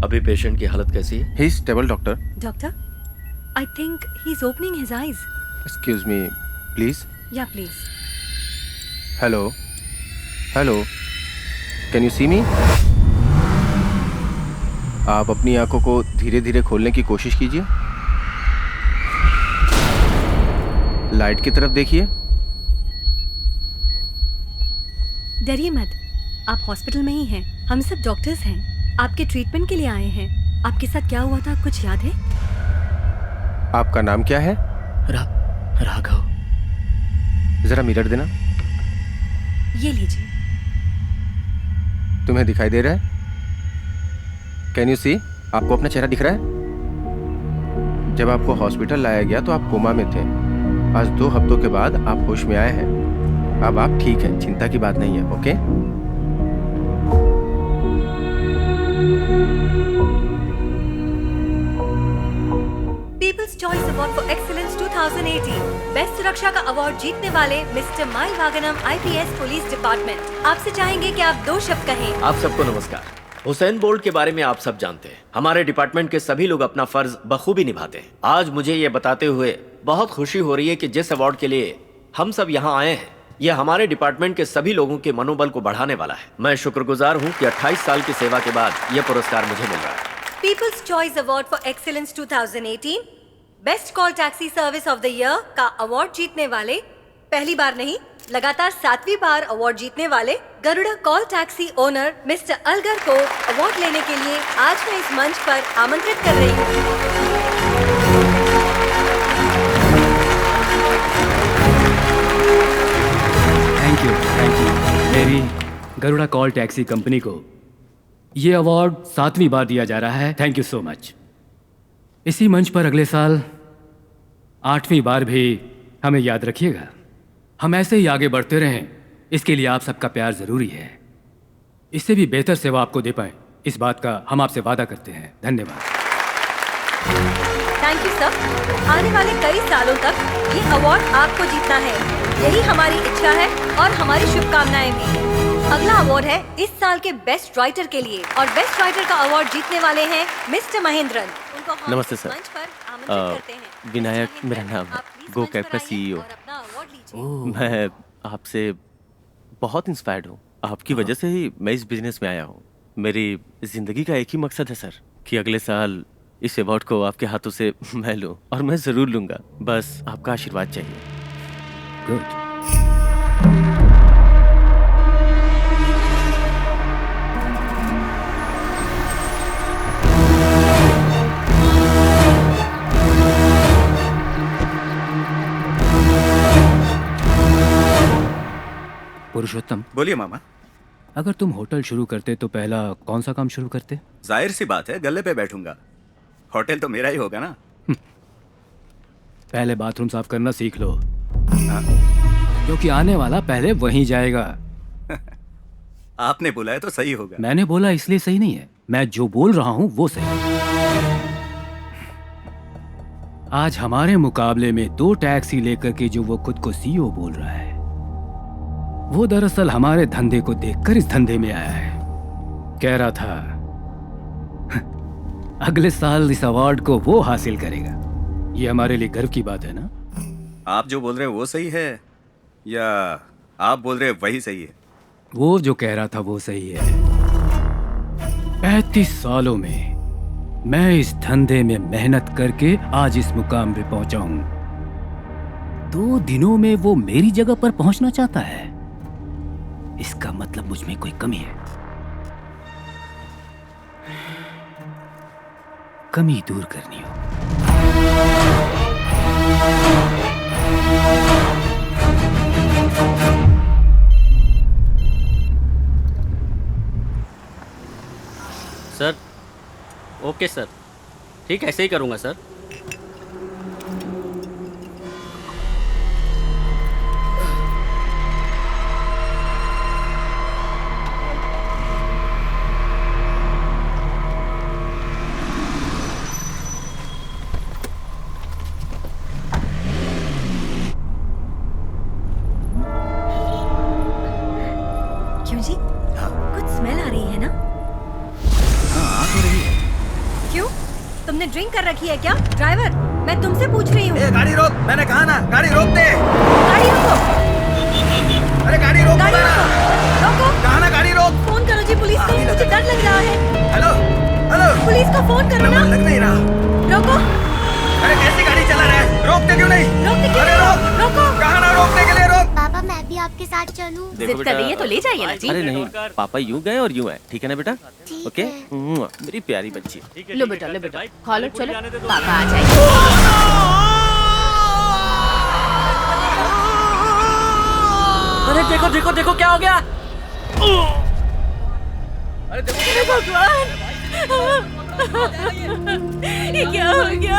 अभी पेशेंट की हालत कैसी है? He is stable doctor. Doctor, I think he's opening his eyes. Excuse me please. Yeah, please. Hello hello, can you see me? आप अपनी आंखों को धीरे धीरे खोलने की कोशिश कीजिए। लाइट की तरफ देखिए। डरिए मत, आप हॉस्पिटल में ही हैं। हम सब डॉक्टर्स हैं, आपके ट्रीटमेंट के लिए आए हैं। आपके साथ क्या हुआ था, कुछ याद है? आपका नाम क्या है? राघव। जरा मिरर देना। ये लीजिए। तुम्हें दिखाई दे रहा है? कैन यू सी? आपको अपना चेहरा दिख रहा है? जब आपको हॉस्पिटल लाया गया तो आप कोमा में थे। आज 2 हफ्तों के बाद आप होश में आए हैं। अब आप ठीक हैं, चिंता की बात नहीं है। Okay? People's choice award for excellence 2018 best सुरक्षा का अवार्ड जीतने वाले mister Mayil Vahanam IPS police department आपसे चाहेंगे कि आप 2 शब्द कहें। आप सबको नमस्कार। हुसैन बोल्ट के बारे में आप सब जानते हैं। हमारे डिपार्टमेंट के सभी लोग अपना फर्ज बखूबी निभाते हैं। आज मुझे ये बताते हुए बहुत खुशी हो रही है कि जिस अवार्ड के लिए हम सब यहाँ आए हैं, यह हमारे डिपार्टमेंट के सभी लोगों के मनोबल को बढ़ाने वाला है। मैं शुक्रगुजार हूँ कि 28 साल की सेवा के बाद यह पुरस्कार मुझे मिल रहा है। Peoples choice award for excellence 2018 best call taxi service of the year का अवार्ड जीतने वाले, पहली बार नहीं लगातार 7वीं बार अवार्ड जीतने वाले Garuda call taxi owner mister Alagar को अवार्ड लेने के लिए आज मैं इस मंच पर आमंत्रित कर रही हूँ। Thank you. मेरी गरुड़ा कॉल टैक्सी कंपनी को ये अवार्ड 7वीं बार दिया जा रहा है। Thank you so much. इसी मंच पर अगले साल 8वीं बार भी हमें याद रखिएगा। हम ऐसे ही आगे बढ़ते रहें, इसके लिए आप सबका प्यार जरूरी है। इससे भी बेहतर सेवा आपको दे पाएं, इस बात का हम आपसे वादा करते हैं। धन्यवाद। Thank you sir. आने वाले कई सालों तक ये अवार्ड आपको जीतना है, यही हमारी इच्छा है और हमारी शुभकामनाएं भी। अगला अवार्ड है इस साल के बेस्ट राइटर के लिए और बेस्ट राइटर का अवार्ड जीतने वाले हैं मिस्टर महेंद्रन। उनको हम नमस्ते सर। मंच पर आमंत्रित करते हैं। विनायक मेरा नाम है, आप प्लीज गो मंच कैब पर का आइए CEO। और अपना अवार्ड लीजिए। मैं आपसे बहुत इंस्पायर्ड हूँ। आपकी वजह से ही मैं इस बिजनेस में आया हूँ। मेरी जिंदगी का एक ही मकसद है सर, कि अगले साल इस अवार्ड को आपके हाथों से मैं लूँ, और मैं ज़रूर लूँगा। बस आपका आशीर्वाद चाहिए। गुड। पुरुषोत्तम, बोलिए मामा। अगर तुम होटल शुरू करते तो पहला कौन सा काम शुरू करते? जाहिर सी बात है, गल्ले पे बैठूंगा। होटल तो मेरा ही होगा ना। पहले बाथरूम साफ करना सीख लो, क्योंकि आने वाला पहले वहीं जाएगा। आपने बोला है तो सही होगा। मैंने बोला इसलिए सही नहीं है, मैं जो बोल रहा हूं वो सही है। आज हमारे मुकाबले में 2 टैक्सी लेकर के जो वो खुद को CEO बोल रहा है, वो दरअसल हमारे धंधे को देखकर इस धंधे में आया है। कह रहा था अगले साल इस अवार्ड को वो हासिल करेगा। ये हमारे लिए गर्व की बात है ना? आप जो बोल रहे हैं वो सही है या आप बोल रहे हैं वही सही है? वो जो कह रहा था वो सही है। 35 सालों में मैं इस धंधे में मेहनत करके आज इस मुकाम पे पहुंचा हूं। 2 दिनों में वो मेरी जगह पर पहुंचना चाहता है, इसका मतलब मुझ में कोई कमी है। कमी दूर करनी हो। सर, ओके सर, ठीक ऐसे ही करूँगा सर। क्यों जी? कुछ स्मेल आ रही है ना? हाँ, आ तो रही है। तुमने ड्रिंक कर रखी है क्या? ड्राइवर, मैं तुमसे पूछ रही हूँ। ए, गाड़ी रोक, मैंने कहा ना, गाड़ी रोक दे। गाड़ी रोको, अरे गाड़ी रोक गाड़ी ना। रोको, रोको। कहा ना गाड़ी रोक। फोन करो जी पुलिस को, मुझे डर लग रहा है। हेलो हेलो, पुलिस को फोन करो ना। नंबर लग नहीं रहा। रोको, अरे कैसी गाड़ी चला रहा है, रोकते क्यों नहीं? रोकते क्यों अरे नहीं? रोक, रोको। कहा ना रोकने के लिए रोक। पापा मैं भी आपके साथ चलूं? देखो जिद कर रही है तो ले जाइए ना जी। अरे नहीं, पापा यूं गए और यूं आए, ठीक है ना बेटा? ठीक ओके, है। मेरी प्यारी बच्ची। लो बेटा खा लो, चलो पापा आ जाएंगे। अरे देखो देखो देखो क्या हो गया। हे भगवान, ये क्या हो गया?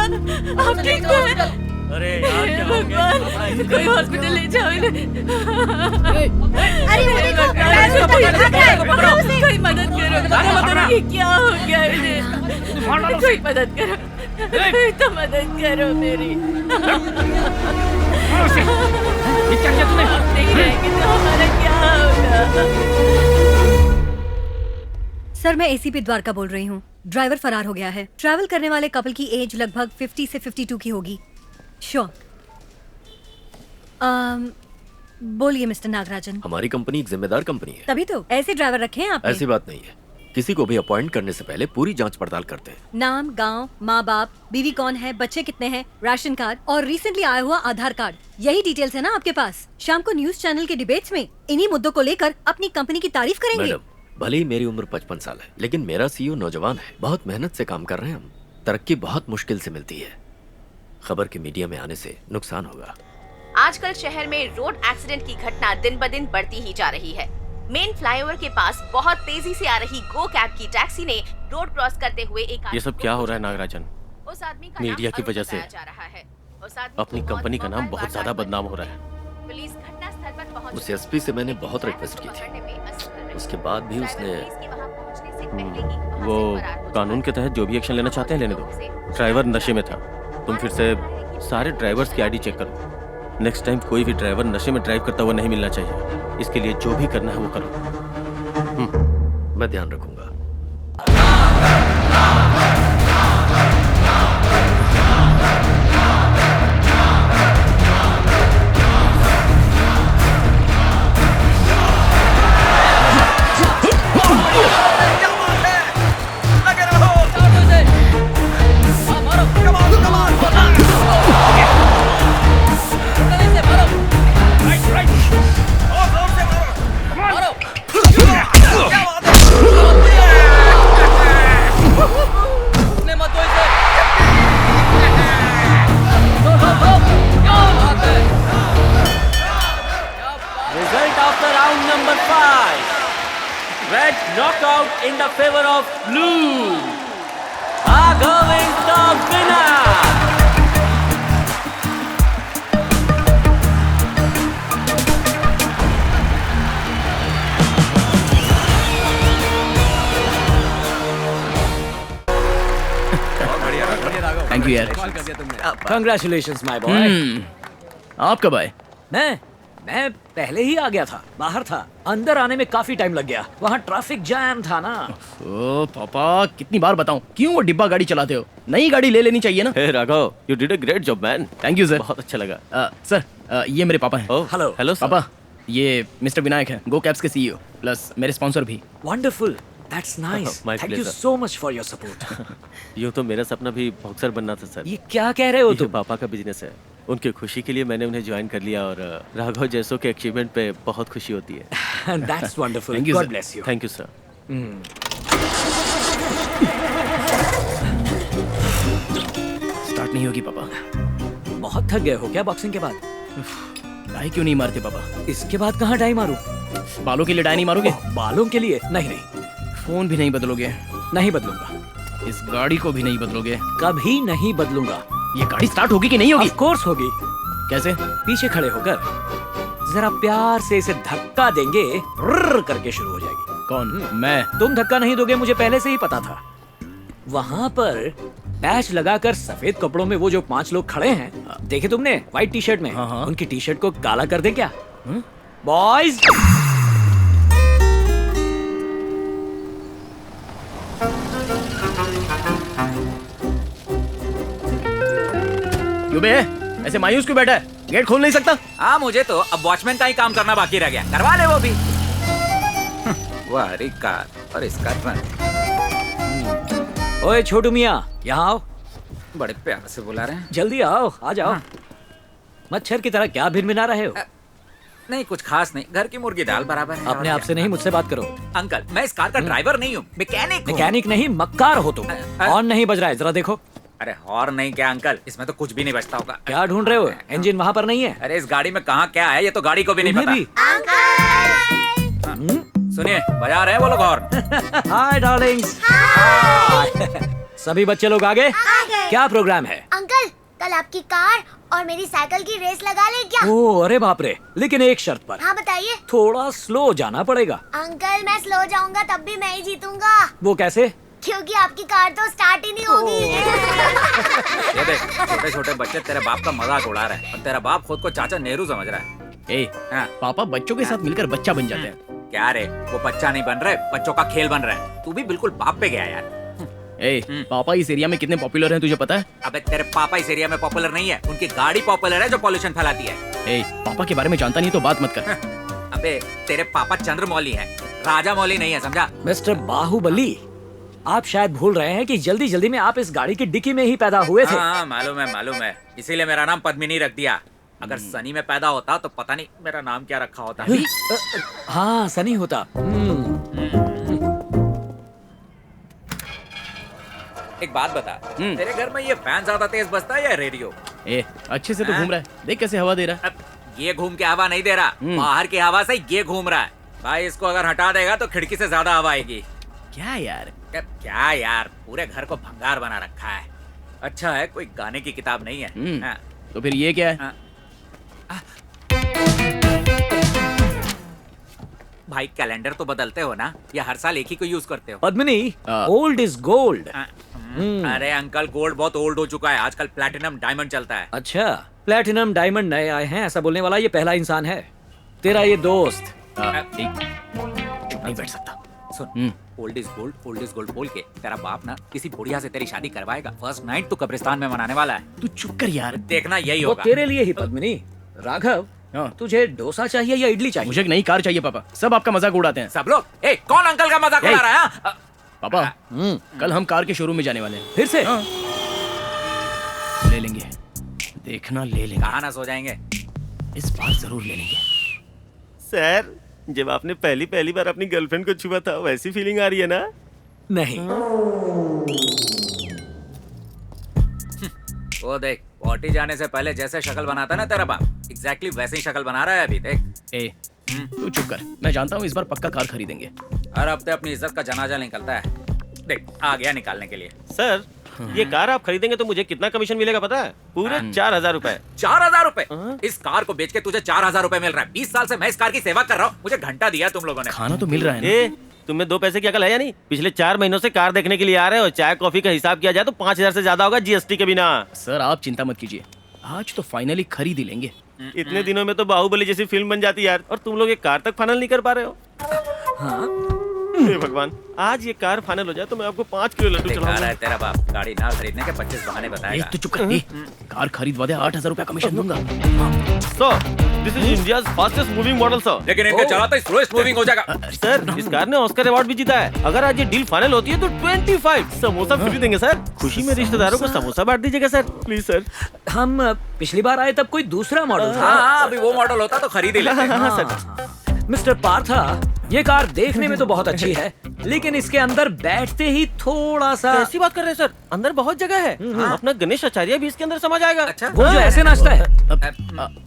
आप ठीक हैं? अरे यार हे क्या हो गया? भगवान, कोई हॉस्पिटल ले जाओ इन्हें। अरे वो देखो, ड्राइवर तो भाग रहा है, पकड़ो उसे। कोई मदद करो, ये क्या हो गया इन्हें? कोई मदद करो, कोई तो मदद करो मेरी। आप नहीं रहेंगे तो हमारा क्या होगा? सर, मैं एसीपी द्वारका बोल रही हूँ। ड्राइवर फरार हो गया है। ट्रैवल करने वाले कपल की एज लगभग 50 से 52 की होगी। श्योर। बोलिए मिस्टर नागराजन। हमारी कंपनी एक जिम्मेदार कंपनी है। तभी तो ऐसे ड्राइवर रखे हैं आपने। ऐसी बात नहीं है, किसी को भी अपॉइंट करने से पहले पूरी जांच पड़ताल करते हैं। नाम, गांव, माँ बाप, बीवी कौन है, बच्चे कितने हैं, राशन कार्ड और रिसेंटली आया हुआ आधार कार्ड, यही डिटेल्स है ना आपके पास? शाम को न्यूज चैनल के डिबेट्स में इन्हीं मुद्दों को लेकर अपनी कंपनी की तारीफ करेंगे। मैडम, भले ही मेरी उम्र 55 साल है, लेकिन मेरा सीईओ नौजवान है। बहुत मेहनत से काम कर रहे हैं हम। तरक्की बहुत मुश्किल से मिलती है। खबर के मीडिया में आने से नुकसान होगा। आजकल शहर में रोड एक्सीडेंट की घटना दिन ब दिन बढ़ती ही जा रही है। मेन फ्लाईओवर के पास बहुत तेजी से आ रही गो कैब की टैक्सी ने रोड क्रॉस करते हुए एक ये सब क्या हो रहा है नागराजन? उस आदमी का मीडिया नाम की अरुण वजह से बताया जा रहा है। उस आदमी अपनी की कंपनी मौत का नाम मौका बहुत ज्यादा बाजार बदनाम पर हो रहा है। पुलिस घटनास्थल पर पहुंच उस एसपी से मैंने बहुत रिक्वेस्ट की थी, उसके बाद भी उसने। वो कानून के तहत जो भी एक्शन लेना चाहते हैं लेने दो। ड्राइवर नशे में था। तुम फिर से सारे ड्राइवर्स की आईडी चेक करो। नेक्स्ट टाइम कोई भी ड्राइवर नशे में ड्राइव करता हुआ नहीं मिलना चाहिए। इसके लिए जो भी करना है वो करो। मैं ध्यान रखूंगा। लगे रहो। Come on, come on. और जोर से मारो। क्या बात है? Result after round number 5. Red knockout in the favor of blue. Raghav is the winner. Thank you यार। Congratulations my boy. आप कब आए? मैं पहले ही आ गया था, बाहर था। अंदर आने में काफी टाइम लग गया, वहाँ ट्रैफिक जैम था ना। ओ पापा, कितनी बार बताऊं, क्यों वो डिब्बा गाड़ी चलाते हो? नई गाड़ी ले लेनी चाहिए ना। Hey Raghav, you did a great job man. Thank you sir. बहुत अच्छा लगा। सर ये मेरे पापा हैं। Oh, hello. Hello sir. पापा, ये मिस्टर विनायक हैं, गो कैब्स के सीईओ, प्लस मेरे स्पॉन्सर भी। Wonderful, that's nice. My thank you pleasure. So much for your support. यूँ तो मेरा सपना भी बॉक्सर बनना था सर। ये क्या कह रहे हो ये तुम? पापा का बिजनेस है। उनके खुशी के लिए मैंने उन्हें ज्वाइन कर लिया और राघव जैसों के अचीवमेंट पे बहुत खुशी होती है। That's wonderful. Thank you, God sir. Bless you. Thank you sir. Start नहीं होगी पापा। बहुत थक गए हो क्या बॉक्सिंग के बाद? डाई क्यों नहीं मारते पापा? इसके बाद कहाँ डाई मारूं? बालों के लिए डाई नहीं मारोगे? बालों के लिए? नहीं नहीं, फोन भी नहीं बदलोगे? नहीं बदलूंगा। इस गाड़ी को भी नहीं बदलोगे? कभी नहीं बदलूंगा। ये गाड़ी स्टार्ट होगी कि नहीं होगी? ऑफ कोर्स होगी। कैसे? पीछे खड़े होकर जरा प्यार से इसे धक्का देंगे, रुर्र करके शुरू हो जाएगी। कौन? मैं? तुम धक्का नहीं दोगे, मुझे पहले से ही पता था। वहां पर बैच लगाकर सफेद कपड़ों में वो जो 5 लोग खड़े हैं, देखे तुमने, व्हाइट टी शर्ट में? हाँ, हाँ। उनकी टी शर्ट को काला कर दें क्या? बॉयज, अबे ऐसे मायूस क्यों बैठा है? गेट खोल नहीं सकता? हाँ मुझे तो अब वॉचमैन का ही काम करना बाकी रह गया, करवा ले वो भी। वह हरी कार और इसका ट्रंक। ओए छोटू मियाँ, यहाँ आओ। बड़े प्यार से बुला रहे हैं। जल्दी आओ, आ जाओ। मच्छर की तरह क्या भिनभिना रहे हो? नहीं कुछ खास नहीं, घर की मुर्गी दाल बराबर है। अपने आप से नहीं, मुझसे बात करो। अंकल मैं इस कार का ड्राइवर नहीं हूँ, मैकेनिक नहीं मक्कार हो तुम। हॉर्न नहीं बज रहा है, जरा देखो। अरे हॉर्न नहीं क्या अंकल, इसमें तो कुछ भी नहीं बजता होगा। क्या ढूंढ रहे हो? इंजन वहाँ पर नहीं है? अरे इस गाड़ी में कहाँ क्या है, ये तो गाड़ी को भी नहीं पता। सुनिए बजा रहे हैं वो लोग हॉर्न। हाय डार्लिंग्स। सभी बच्चे लोग आगे? क्या प्रोग्राम है? अंकल कल आपकी कार और मेरी साइकिल की रेस लगा ले क्या? ओह अरे बाप रे, लेकिन एक शर्त पर। हाँ बताइए। थोड़ा स्लो जाना पड़ेगा। अंकल मैं स्लो जाऊंगा तब भी मैं ही जीतूंगा। वो कैसे? क्योंकि आपकी कार तो स्टार्ट ही नहीं होगी। ये देख छोटे छोटे बच्चे तेरे बाप का मजाक उड़ा रहे हैं और तेरा बाप खुद को चाचा नेहरू समझ रहा है। पापा बच्चों के साथ मिलकर बच्चा बन जाते हैं। क्या रे, वो बच्चा नहीं बन रहे, बच्चों का खेल बन रहा है। तू भी बिल्कुल बाप पे गया यार। पापा इस एरिया में कितने पॉपुलर हैं तुझे पता है? अबे तेरे पापा इस एरिया में पॉपुलर नहीं है, उनकी गाड़ी पॉपुलर है जो पॉल्यूशन फैलाती है। पापा के बारे में जानता नहीं तो बात मत कर। अबे तेरे पापा चंद्रमौली है, राजा मौली नहीं है, समझा? मिस्टर बाहुबली, आप शायद भूल रहे हैं कि जल्दी जल्दी में आप इस गाड़ी की डिक्की में ही पैदा हुए थे। हाँ मालूम है, इसीलिए मेरा नाम पद्मिनी रख दिया। अगर सनी में पैदा होता तो पता नहीं मेरा नाम क्या रखा होता। हाँ सनी होता। एक बात बता, तेरे घर में ये फैन ज्यादा तेज बजता है या रेडियो? अच्छे से तो घूम रहा है, देख कैसे हवा दे रहा है। ये घूम के हवा नहीं दे रहा, बाहर की हवा से ये घूम रहा है। भाई इसको अगर हटा देगा तो खिड़की से ज्यादा हवा आएगी। क्या यार, पूरे घर को भंगार बना रखा है। अच्छा है कोई गाने की किताब नहीं है। तो फिर ये क्या है? भाई कैलेंडर तो बदलते हो ना, या हर साल एक ही को यूज करते हो? Padmini, old is gold. अरे अंकल गोल्ड बहुत ओल्ड हो चुका है, आजकल प्लैटिनम डायमंड चलता है। अच्छा प्लैटिनम डायमंड नए आए हैं, ऐसा बोलने वाला ये पहला इंसान है। तेरा ये दोस्त नहीं बैठ सकता। सुन, ओल्ड इज गोल्ड बोल के तेरा बाप ना किसी बुढ़िया से तेरी शादी करवाएगा। फर्स्ट नाइट तो कब्रिस्तान में मनाने वाला है। तू चुप कर यार, देखना यही होगा। तेरे लिए ही पद्मिनी। राघव, तुझे डोसा चाहिए या इडली चाहिए? मुझे एक नई कार चाहिए पापा, सब आपका मजाक उड़ाते हैं सब लोग। कौन अंकल का मजाक उड़ा रहा है? पापा कल हम कार के शोरूम में जाने वाले हैं। फिर से? ले लेंगे, देखना ले लेंगे। कहाँ ना सो जाएंगे? इस बार जरूर ले लेंगे। सर जब आपने पहली बार अपनी गर्लफ्रेंड को छुआ था वैसी फीलिंग आ रही है ना? नहीं। वो देख, पॉटी जाने से पहले जैसे शक्ल बनाता ना तेरा बाप, एग्जैक्टली वैसे ही शक्ल बना रहा है अभी। देख तू चुप कर, मैं जानता हूँ इस बार पक्का कार खरीदेंगे। हर हफ्ते अपनी इज्जत का जनाजा निकलता है। देख आ गया निकालने के लिए। सर ये कार आप खरीदेंगे तो मुझे कितना कमीशन मिलेगा पता है? पूरे 4,000 रुपए। 4,000 रुपए? इस कार को बेच के तुझे 4,000 रुपए मिल रहा है। 20 साल से मैं इस कार की सेवा कर रहा हूँ, मुझे घंटा दिया तुम लोगों ने। खाना तो मिल रहा है ना? तुम्हें 2 पैसे की अकल है या नहीं? पिछले 4 महीनों से कार देखने के लिए आ रहे हो, चाय कॉफी का हिसाब किया जाए तो 5,000 से ज्यादा होगा जीएसटी के बिना। सर आप चिंता मत कीजिए, आज तो फाइनली खरीद ही लेंगे। इतने दिनों में तो बाहुबली जैसी फिल्म बन जाती यार, और तुम लोग एक कार तक फाइनल नहीं कर पा रहे हो। हे भगवान, आज ये कार फाइनल हो जाए तो मैं आपको 5 किलो लड्डू चलाऊंगा। तेरा बाप गाड़ी ना खरीदने के 25 बहाने बताएगा। तो चुप कर, कार खरीदवा दे, 8,000 रुपया कमीशन दूंगा। This is India's fastest moving model sir. लेकिन इनके चलाते स्लोएस्ट मूविंग हो जाएगा। सर इस कार ने ऑस्कर अवार्ड भी जीता है। अगर आज ये डील फाइनल होती है तो 25 समोसा फ्री देंगे सर। खुशी में रिश्तेदारों को समोसा बांट दीजिएगा सर, प्लीज सर। हम पिछली बार आए तब कोई दूसरा मॉडल था। अभी वो मॉडल होता तो खरीद ही लेते। मिस्टर पार्था, ये कार देखने में तो बहुत अच्छी है, लेकिन इसके अंदर बैठते ही थोड़ा सा। ऐसी बात कर रहे हैं सर, अंदर बहुत जगह है। अपना गणेश आचार्य भी इसके अंदर समा जाएगा। अच्छा, वो जो ऐसे नाचता है।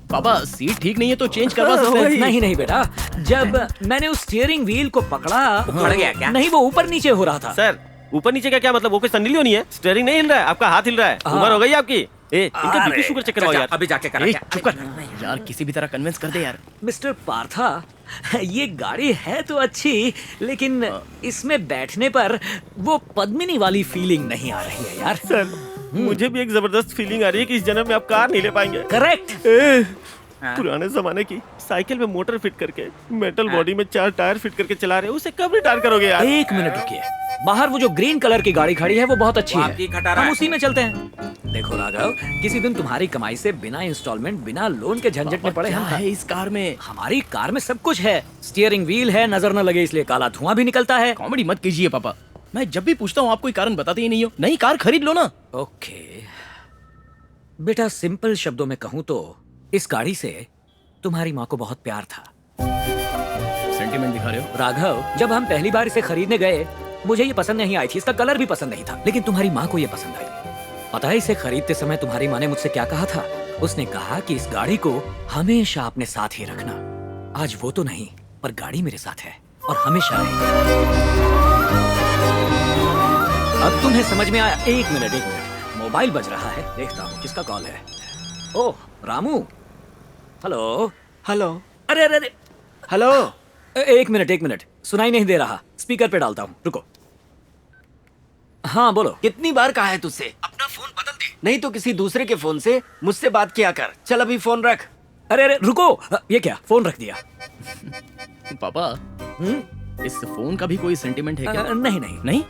पापा सीट ठीक नहीं है तो चेंज करवा सकते हैं। नहीं बेटा, जब मैंने उस स्टीयरिंग व्हील को पकड़ा, उखड़ गया क्या? नहीं, वो ऊपर नीचे हो रहा था। सर ऊपर नीचे का क्या मतलब? वो कोई संडी नहीं है, स्टीयरिंग नहीं हिल रहा है, आपका हाथ हिल रहा है। उम्र हो गई आपकी। इनका बीपी शुगर चेक करवाओ यार। अभी जाके करा। चुप कर यार, किसी भी तरह कन्विंस कर दे यार। मिस्टर पार्था, ये गाड़ी है तो अच्छी, लेकिन इसमें बैठने पर वो पद्मिनी वाली फीलिंग नहीं आ रही है यार। सर मुझे भी एक जबरदस्त फीलिंग आ रही है कि इस जन्म में आप कार नहीं ले पाएंगे। करेक्ट। पुराने जमाने की साइकिल में मोटर फिट करके मेटल बॉडी में 4 टायर फिट करके चला रहे हो, उसे कब रिटायर करोगे यार? एक मिनट रुकिए, बाहर वो जो ग्रीन कलर की गाड़ी खड़ी है वो बहुत अच्छी आपकी है, खटारा हम है। उसी में चलते हैं। देखो राघव, किसी दिन तुम्हारी कमाई से बिना इंस्टॉलमेंट, बिना लोन के झंझट में पड़े क्या हम है इस कार में? हमारी कार में सब कुछ है, स्टीयरिंग व्हील है, नजर न लगे इसलिए काला धुआं भी निकलता है। कॉमेडी मत कीजिए पापा, मैं जब भी पूछता हूँ आप कोई कारण बताते ही नहीं हो। नई कार खरीद लो ना। ओके बेटा, सिंपल शब्दों में कहूँ तो इस गाड़ी से तुम्हारी माँ को बहुत प्यार था। सेंटीमेंट दिखा रहे हो? राघव, जब हम पहली बार इसे खरीदने गए मुझे ये पसंद नहीं आई थी, इसका कलर भी पसंद नहीं था, लेकिन तुम्हारी माँ को ये पसंद आई। पता है इसे खरीदते समय तुम्हारी माँ ने मुझसे क्या कहा था? उसने कहा कि इस गाड़ी को हमेशा अपने साथ ही रखना। आज वो तो नहीं, पर गाड़ी मेरे साथ है और हमेशा रहेगी। अब तुम्हें समझ में आया? एक मिनट, मोबाइल बज रहा है, देखता हूँ किसका कॉल है। ओह रामू, हेलो। हेलो। अरे अरे अरे, हेलो। एक मिनट, सुनाई नहीं दे रहा, स्पीकर पे डालता हूँ, रुको। हाँ बोलो। कितनी बार कहा है तुझसे अपना फोन बदल दे, नहीं तो किसी दूसरे के फोन से मुझसे बात किया कर। चल अभी फोन रख। अरे अरे रुको, ये क्या, फोन रख दिया? पापा, इस फोन का भी कोई सेंटीमेंट है क्या? नहीं,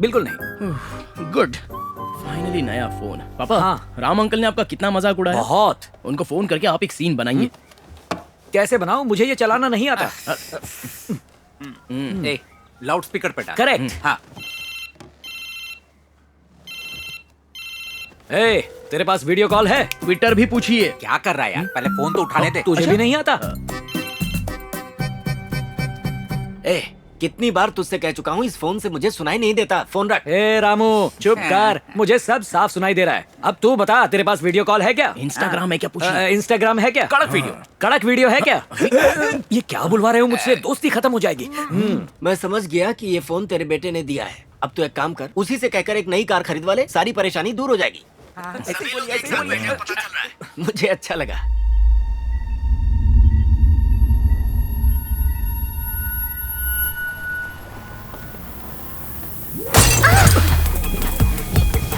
बिल्कुल नहीं। गुड, फाइनली नया फोन। पापा, हाँ। राम अंकल ने आपका कितना मजाक उड़ाया। बहुत। उनको फोन करके आप एक सीन बनाइए। कैसे बनाऊं? मुझे ये चलाना नहीं आता। लाउड स्पीकर पे डाल। करेक्ट। हाँ। ए, तेरे पास वीडियो कॉल है? ट्विटर भी पूछिए। क्या कर रहा है यार, पहले फोन तो उठाने दे। तुझे भी नहीं आता? ए, कितनी बार तुझसे कह चुका हूँ इस फोन से मुझे सुनाई नहीं देता, फोन रख। ए रामू, चुप कर, मुझे सब साफ सुनाई दे रहा है। अब तू बता, तेरे पास वीडियो कॉल है क्या? इंस्टाग्राम है क्या? पूछिए। इंस्टाग्राम है क्या? कड़क वीडियो है क्या? ये क्या बुलवा रहे हो मुझसे? दोस्ती खत्म हो जाएगी। मैं समझ गया कि ये फोन तेरे बेटे ने दिया है। अब तू एक काम कर, उसी से कहकर एक नई कार खरीदवा ले, सारी परेशानी दूर हो जाएगी। मुझे अच्छा लगा।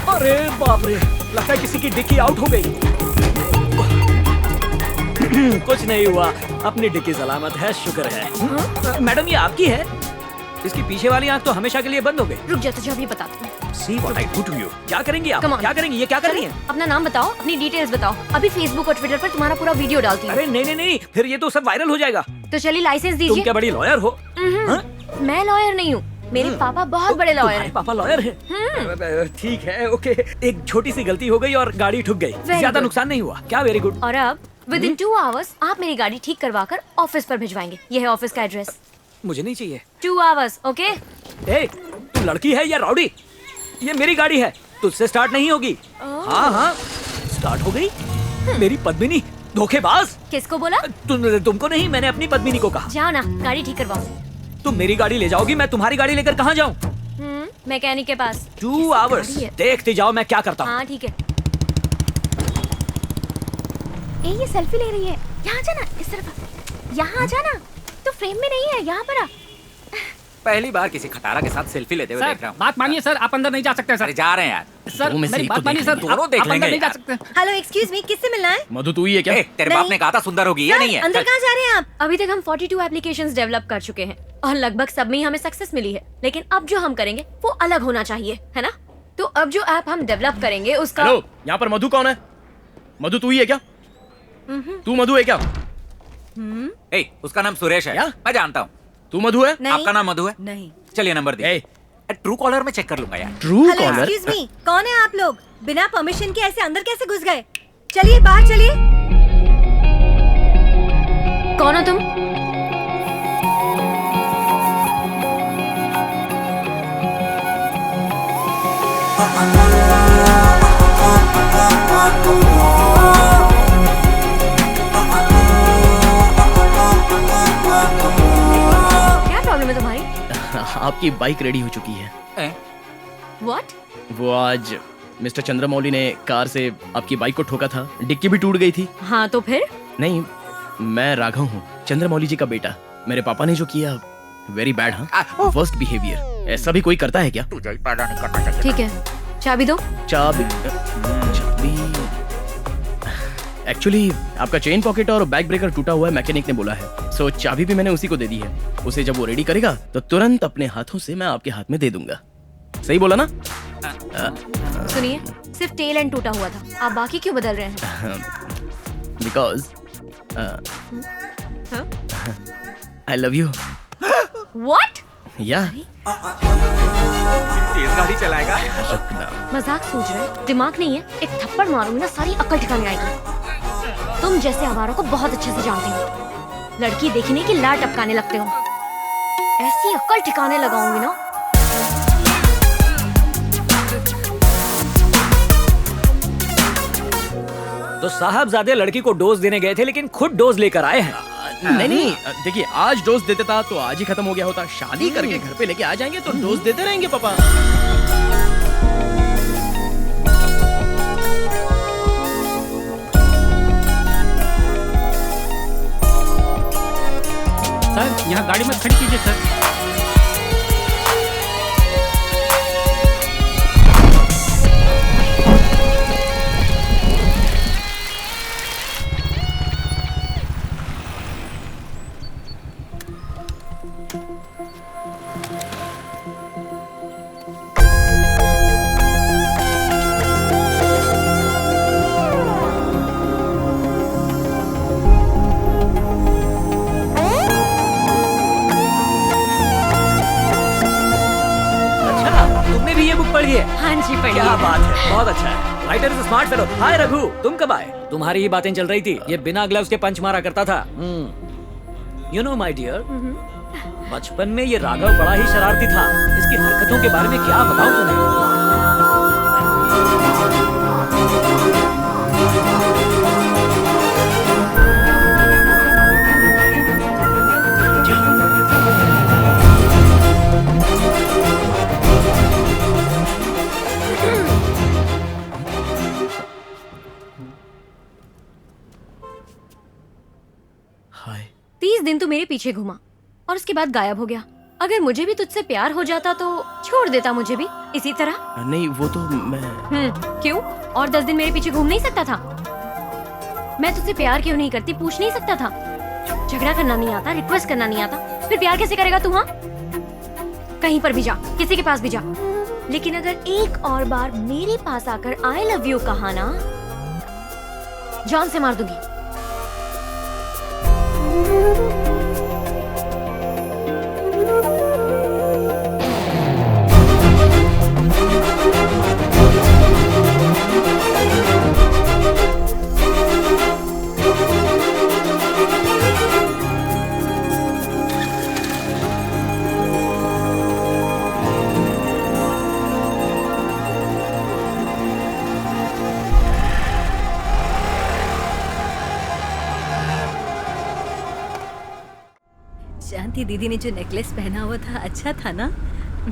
अरे बाप रे, लगता है किसी की डिक्की आउट हो गई। कुछ नहीं हुआ, अपनी डिक्की सलामत है, शुक्र है। मैडम ये आपकी है? इसकी पीछे वाली आंख तो हमेशा के लिए बंद हो गई। रुक जा, तुझे अभी बताती हूँ। See what I do to you। क्या करेंगी आप? Come on। क्या करेंगी? ये क्या कर रही हैं? अपना नाम बताओ, अपनी डिटेल्स बताओ। अभी फेसबुक और ट्विटर पर तुम्हारा पूरा वीडियो डालती हूँ। अरे नहीं, फिर ये तो सब वायरल हो जाएगा। तो चलिए लाइसेंस तुम दीजिए। क्या बड़ी लॉयर हो? हाँ? मैं लॉयर नहीं हूँ, मेरे पापा बहुत बड़े लॉयर तुम्हारे हैं। पापा लॉयर है? ठीक है, ओके। एक छोटी सी गलती हो गई और गाड़ी ठुक गई, ज्यादा good। नुकसान नहीं हुआ क्या? Very good. और अब विद इन 2 आवर्स आप मेरी गाड़ी ठीक करवा कर ऑफिस पर भिजवाएंगे। यह है ऑफिस का एड्रेस। मुझे नहीं चाहिए। 2 आवर्स, ओके? ए, तू लड़की है या रॉडी? ये मेरी गाड़ी है, तुझसे स्टार्ट नहीं होगी। हाँ, स्टार्ट हो गई। मेरी पद्मिनी, धोखेबाज। किसको बोला? तुमको नहीं, मैंने अपनी पद्मिनी को कहा। जाओ ना, गाड़ी ठीक करवाओ। तुम मेरी गाड़ी ले जाओगी, मैं तुम्हारी गाड़ी लेकर कहाँ जाऊँ? मैकेनिक के पास। 2 आवर्स, गाड़ी है। देखते जाओ मैं क्या करता हूँ। हाँ ठीक है। ये सेल्फी ले रही है, यहाँ जाना, इस तरफ। यहाँ आ जाना, तो फ्रेम में नहीं है, यहाँ पर आ। पहली बार किसी खटारा के साथ सेल्फी लेते हुए देख रहा हूँ। बात मानिए सर, आप अंदर नहीं जा सकते सर। अरे जा रहे हैं यार। सर मेरी बात मानिए सर, दोनों देख आप अंदर लेंगे नहीं जा यार। सकते। हेलो, एक्सक्यूज मी, किससे मिलना है? मधु तू ही है क्या? तेरे बाप ने कहा था सुंदर होगी, ये नहीं है। अंदर चल। कहाँ जा रहे हैं आप? अभी तक हम 42 एप्लीकेशंस डेवलप कर चुके हैं और लगभग सब में ही हमें सक्सेस मिली है, लेकिन अब जो हम करेंगे वो अलग होना चाहिए, है ना? तो अब जो ऐप हम डेवलप करेंगे उसका। हेलो, यहाँ पर मधु कौन है? मधु तू ही है क्या? तू मधु है क्या? उसका नाम सुरेश है, मैं जानता हूँ। तू मधु है? नहीं। आपका नाम मधु है? नहीं। चलिए नंबर दे। ट्रू कॉलर में चेक कर लूंगा यार। True hello, caller? Excuse me, कौन है आप लोग? बिना परमिशन के ऐसे अंदर कैसे घुस गए? चलिए बाहर चलिए। कौन हो तुम? क्या प्रॉब्लम है तुम्हारी? आपकी बाइक रेडी हो चुकी है। व्हाट? वो आज मिस्टर चंद्रमौली ने कार से आपकी बाइक को ठोका था, डिक्की भी टूट गई थी। हाँ तो फिर? नहीं, मैं राघव हूँ, चंद्रमौली जी का बेटा। मेरे पापा ने जो किया वेरी बैड। हाँ, वर्स्ट बिहेवियर। ऐसा भी कोई करता है क्या? ठीक है, चाबी दो। चाबी? एक्चुअली आपका चेन पॉकेट और बैक ब्रेकर टूटा हुआ है, मैकेनिक ने बोला है। सो चाबी भी मैंने उसी को दे दी है। उसे जब वो रेडी करेगा तो तुरंत अपने हाथों से मैं आपके हाथ में दे दूंगा। सही बोला ना? सुनिए, सिर्फ टेल एंड टूटा हुआ था, आप बाकी क्यों बदल रहे हैं? Because I love you. What? या तेज गाड़ी चलाएगा। मजाक सोच रहे हैं? दिमाग नहीं है? एक थप्पड़ मारूंगी ना सारी अक्ल ठिकाने आएगी। तुम जैसे आवारों को बहुत अच्छे से जानती हो। लड़की देखने की लाट टपकाने लगते हो। ऐसी अक्ल ठिकाने लगाऊंगी ना। तो साहबजादे लड़की को डोज देने गए थे लेकिन खुद डोज लेकर आए हैं। नहीं, देखिए आज डोज देते था तो आज ही खत्म हो गया होता। शादी करके घर पे लेके आ जाएंगे तो डोज देते रहेंगे पापा। सर यहाँ गाड़ी मत खड़ी कीजिए सर। हाँ जी, पढ़िए। क्या बात है, बहुत अच्छा है। Writer is smart fellow. Hi Raghu, तुम कब आए? तुम्हारी ही बातें चल रही थी। ये बिना ग्लव्स के पंच मारा करता था। यू नो माय डियर, बचपन में ये राघव बड़ा ही शरारती था। इसकी हरकतों के बारे में क्या बताऊं तुम्हें। हाय। 30 दिन तो मेरे पीछे घुमा और उसके बाद गायब हो गया। अगर मुझे भी तुझसे प्यार हो जाता तो छोड़ देता मुझे भी इसी तरह। नहीं, वो तो मैं क्यों? और 10 दिन मेरे पीछे घूम नहीं सकता था? मैं तुझसे प्यार क्यों नहीं करती पूछ नहीं सकता था? झगड़ा करना नहीं आता, रिक्वेस्ट करना नहीं आता, फिर प्यार कैसे करेगा तू? हाँ, कहीं पर भी जा, किसी के पास भी जा, लेकिन अगर एक और बार मेरे पास आकर आई लव यू कहा ना, जान से मार दूंगी। शांति दीदी ने जो नेकलेस पहना हुआ था अच्छा था ना?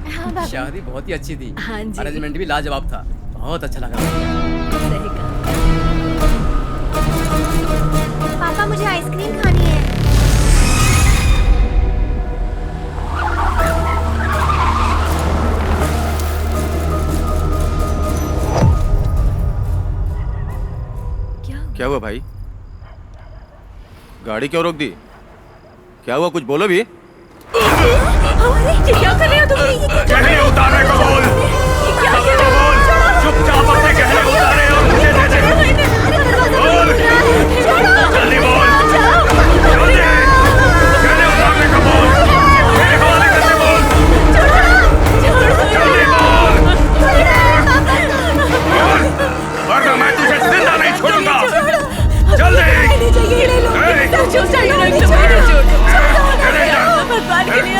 हाँ, शादी बहुत ही अच्छी थी। हाँ जी। अरेंजमेंट भी लाजवाब था, बहुत अच्छा लगा। सही कहा। पापा मुझे आइसक्रीम खानी है। क्या हुआ भाई? गाड़ी क्यों रोक दी? क्या हुआ, कुछ बोलो भी। ये क्या कर रहे हो तुम? गहने उतारने को बोल। चुपचाप अपने गहने उतारे और मुझे दे दे। बोल, जल्दी बोल, जल्दी। गहने उतारने को बोल, मेरे हवाले करके बोल, जल्दी बोल, वरना मैं तुझे जिंदा नहीं छोड़ूंगा। जल्दी। भगवान के लिए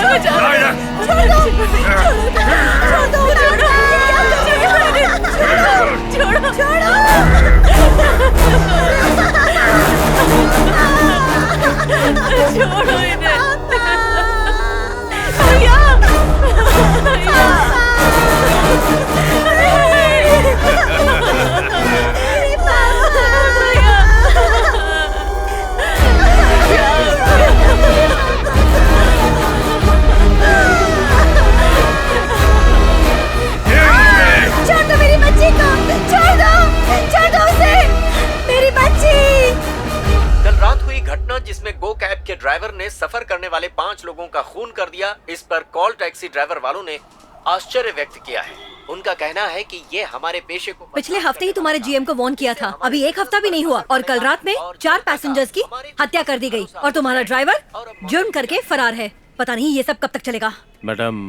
में सफर करने वाले 5 लोगों का खून कर दिया, इस पर कॉल टैक्सी ड्राइवर वालों ने आश्चर्य व्यक्त किया है। उनका कहना है कि ये हमारे पेशे को पिछले हफ्ते ही तुम्हारे जीएम को वार्न किया था, अभी 1 हफ्ता भी नहीं हुआ और कल रात में 4 पैसेंजर्स की हत्या कर दी गई और तुम्हारा ड्राइवर जुर्म करके फरार है। पता नहीं ये सब कब तक चलेगा। मैडम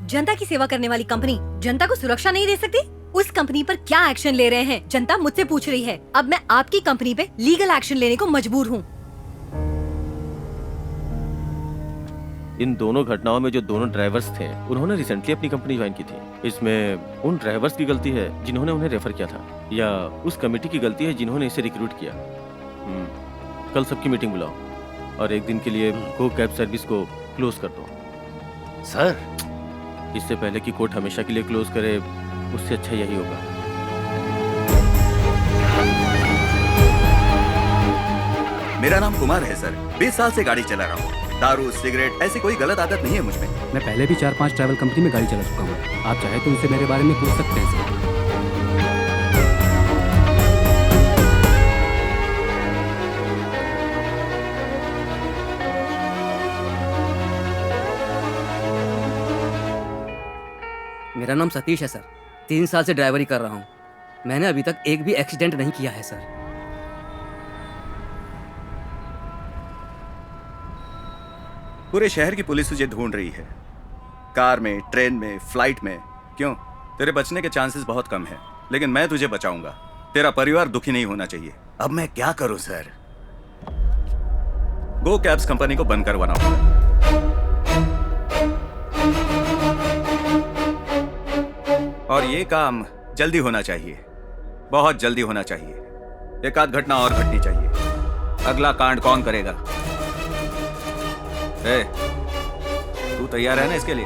जनता की सेवा करने वाली कंपनी जनता को सुरक्षा नहीं दे सकती? उस कंपनी पर क्या एक्शन ले रहे हैं जनता मुझसे पूछ रही है। अब मैं आपकी कंपनी पे लीगल एक्शन लेने को मजबूर हूँ। इन दोनों घटनाओं में जो दोनों ड्राइवर्स थे उन्होंने रिसेंटली अपनी कंपनी ज्वाइन की थी। इसमें उन ड्राइवर्स की गलती है जिन्होंने उन्हें रेफर किया था या उस कमेटी की गलती है जिन्होंने इसे रिक्रूट किया। कल सबकी मीटिंग बुलाओ और एक दिन के लिए गो कैब सर्विस को क्लोज कर दो। सर, इससे पहले कि कोर्ट हमेशा के लिए क्लोज करे उससे अच्छा यही होगा। मेरा नाम कुमार है सर, 20 साल से गाड़ी चला रहा हूँ। दारू, सिगरेट ऐसी कोई गलत आदत नहीं है मुझ में। मैं पहले भी 4-5 ट्रैवल कंपनी में गाड़ी चला चुका हूँ। आप चाहे तो उनसे मेरे बारे में पूछ सकते हैं सर। मेरा नाम सतीश है सर, 3 साल से ड्राइवरी कर रहा हूँ। मैंने अभी तक एक भी एक्सीडेंट नहीं किया है सर। पूरे शहर की पुलिस तुझे ढूंढ रही है, कार में, ट्रेन में, फ्लाइट में। क्यों? तेरे बचने के चांसेस बहुत कम है, लेकिन मैं तुझे बचाऊंगा। तेरा परिवार दुखी नहीं होना चाहिए। अब मैं क्या करूं सर? गो कैब्स कंपनी को बंद करवाना होगा। और ये काम जल्दी होना चाहिए, बहुत जल्दी होना चाहिए। एक आध घटना और घटनी चाहिए। अगला कांड कौन करेगा? तू तैयार है ना इसके लिए?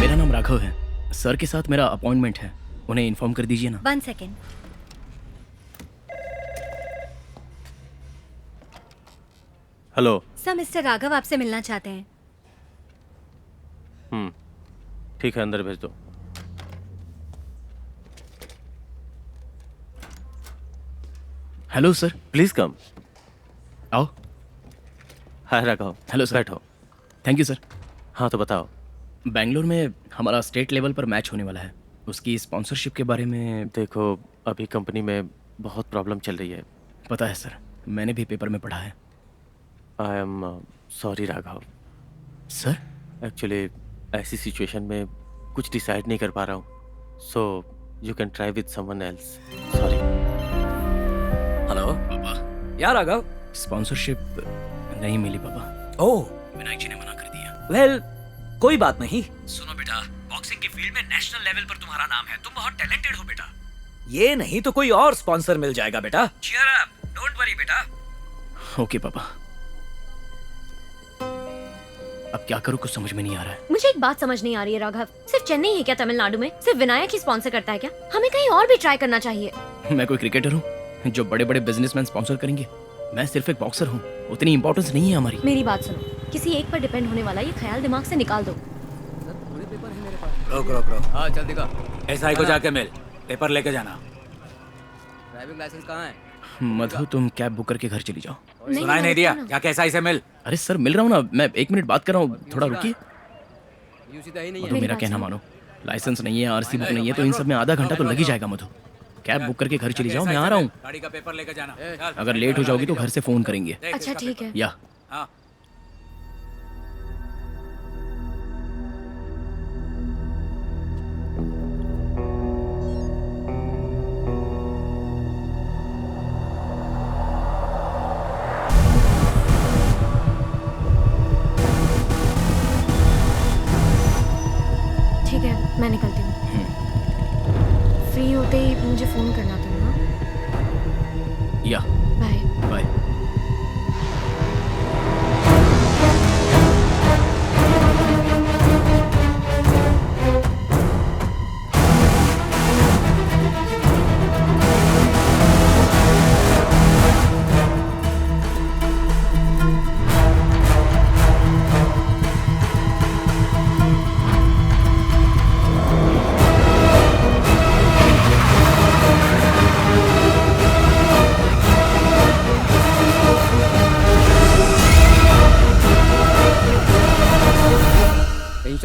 मेरा नाम राघव है। सर के साथ मेरा अपॉइंटमेंट है, उन्हें इन्फॉर्म कर दीजिए ना। 1 second. Hello sir, mister Raghav आपसे मिलना चाहते हैं। ठीक है, अंदर भेज दो। Hello sir. Please come. आओ। हाय राघव। Hello sir. बैठो। Thank you sir. हाँ तो बताओ। बेंगलोर में हमारा स्टेट लेवल पर मैच होने वाला है, उसकी स्पॉन्सरशिप के बारे में। देखो, अभी कंपनी में बहुत प्रॉब्लम चल रही है। पता है सर, मैंने भी पेपर में पढ़ा है। I am sorry Raghav. Sir actually ऐसी सिचुएशन में कुछ डिसाइड नहीं कर पा रहा हूँ, so you can try with someone else. Sorry. Hello पापा। यार राघव, स्पॉन्सरशिप नहीं मिली पापा। ओह, विनायक जी ने मना कर दिया। वेल, कोई बात नहीं। सुनो बेटा, बॉक्सिंग की फील्ड में नेशनल लेवल पर तुम्हारा नाम है, तुम बहुत टैलेंटेड हो बेटा। ये नहीं तो कोई और स्पॉन्सर मिल जाएगा बेटा। चीयर अप, डोंट वरी बेटा। ओके पापा। अब क्या करूं, कुछ समझ में नहीं आ रहा है। मुझे एक बात समझ नहीं आ रही है राघव, सिर्फ चेन्नई है क्या तमिलनाडु में? सिर्फ विनायक ही स्पॉन्सर करता है क्या? हमें कहीं और भी ट्राई करना चाहिए। मैं कोई क्रिकेटर हूँ जो बड़े बड़े बिजनेसमैन स्पॉन्सर करेंगे? मैं सिर्फ एक बॉक्सर हूँ, उतनी इंपॉर्टेंस नहीं है हमारी। मेरी बात सुनो, किसी एक पर डिपेंड होने वाला ये ख्याल दिमाग से निकाल दो। रोक रोक रोक। हाँ चल दिखा। एसआई को जाके मिल, पेपर लेके जाना। ड्राइविंग लाइसेंस कहाँ है? मधु, तुम कैब बुक करके घर चली जाओ। सुनाई नहीं दिया? जाके एसआई से मिल। अरे सर, मिल रहा हूँ ना, मैं 1 मिनट बात कर रहा हूँ, थोड़ा रुकिए। यूसी तो ही नहीं है। मधु, मेरा कहना मानो, लाइसेंस नहीं है, आरसी बुक नहीं है, तो इन सब में आधा घंटा तो लग ही जाएगा। मधु, कैब बुक करके घर चली जाओ, मैं आ रहा हूँ। गाड़ी का पेपर लेके जाना। अगर लेट हो जाओगी तो घर से फोन करेंगे। अच्छा ठीक है। या हाँ। ठीक है, मैं निकलती हूँ। फ्री होते ही मुझे फोन करना तुम। हाँ, या बाय बाय।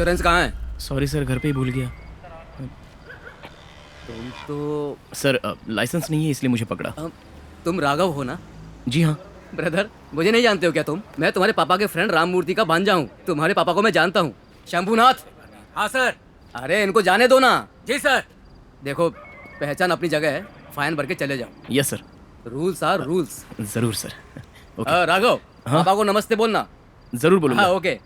इंश्योरेंस कहाँ है? सॉरी सर, घर पे ही भूल गया। तुम तो सर लाइसेंस नहीं है इसलिए मुझे पकड़ा। तुम राघव हो ना? जी हाँ। ब्रदर, मुझे नहीं जानते हो क्या तुम? मैं तुम्हारे पापा के फ्रेंड राममूर्ति का भांजा हूँ। तुम्हारे पापा को मैं जानता हूँ। शंभूनाथ। हाँ सर। अरे इनको जाने दो ना। जी सर। देखो, पहचान अपनी जगह है, फाइन भर के चले जाओ। Yes sir. Rules are rules. जरूर सर। राघव, पापा को नमस्ते बोलना। जरूर बोलूंगा। हाँ, ओके।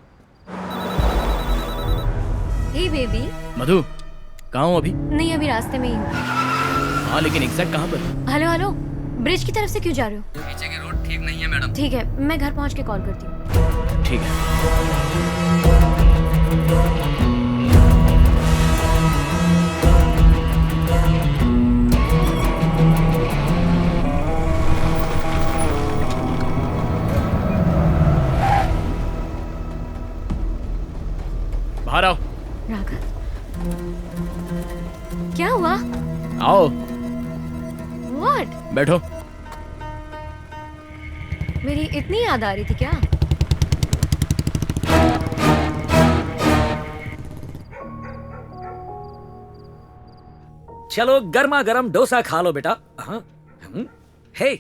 हे बेबी। मधु, कहाँ हो अभी? नहीं, अभी रास्ते में ही हूँ। हाँ, लेकिन एग्जैक्ट कहाँ पर? हेलो हेलो, ब्रिज की तरफ से क्यों जा रहे हो? पीछे की रोड ठीक नहीं है मैडम। ठीक है, मैं घर पहुँच के कॉल करती हूँ। ठीक है। बाहर आओ। राघव, क्या हुआ? आओ। What? बैठो। मेरी इतनी याद आ रही थी क्या? चलो गर्मा गर्म डोसा खा लो बेटा। हे,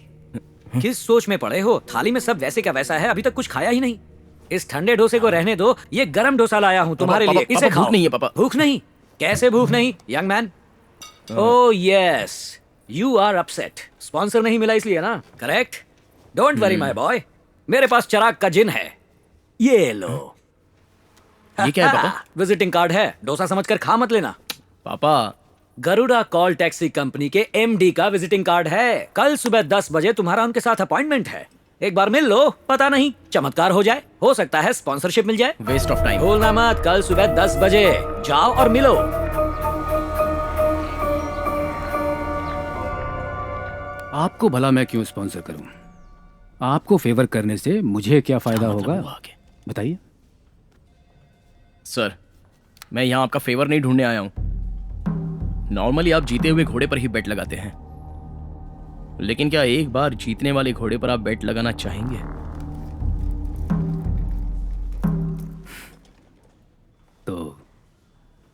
किस सोच में पड़े हो? थाली में सब वैसे का वैसा है, अभी तक कुछ खाया ही नहीं। इस ठंडे डोसे को रहने दो, ये गरम डोसा लाया हूँ तुम्हारे लिए। इसे खाओ। भूख नहीं है पापा। भूख नहीं? कैसे भूख नहीं, young man? Oh yes, you are upset. Sponsor नहीं मिला इसलिए ना? Correct. Don't worry my boy, मेरे पास चिराग का जिन है, ये लो। ये क्या है पापा? विजिटिंग कार्ड है, डोसा समझकर खा मत लेना। पापा, गरुड़ा कॉल टैक्सी कंपनी के एमडी का विजिटिंग कार्ड है। कल सुबह 10 बजे तुम्हारा उनके साथ अपॉइंटमेंट है। एक बार मिल लो, पता नहीं चमत्कार हो जाए, हो सकता है स्पॉन्सरशिप मिल जाए। Waste of time. भूलना मत, कल सुबह 10 बजे जाओ और मिलो। आपको भला मैं क्यों स्पॉन्सर करूं? आपको फेवर करने से मुझे क्या फायदा होगा? बताइए। सर, मैं यहाँ आपका फेवर नहीं ढूंढने आया हूँ। नॉर्मली आप जीते हुए घोड़े पर ही बेट लगाते हैं, लेकिन क्या एक बार जीतने वाले घोड़े पर आप बेट लगाना चाहेंगे? तो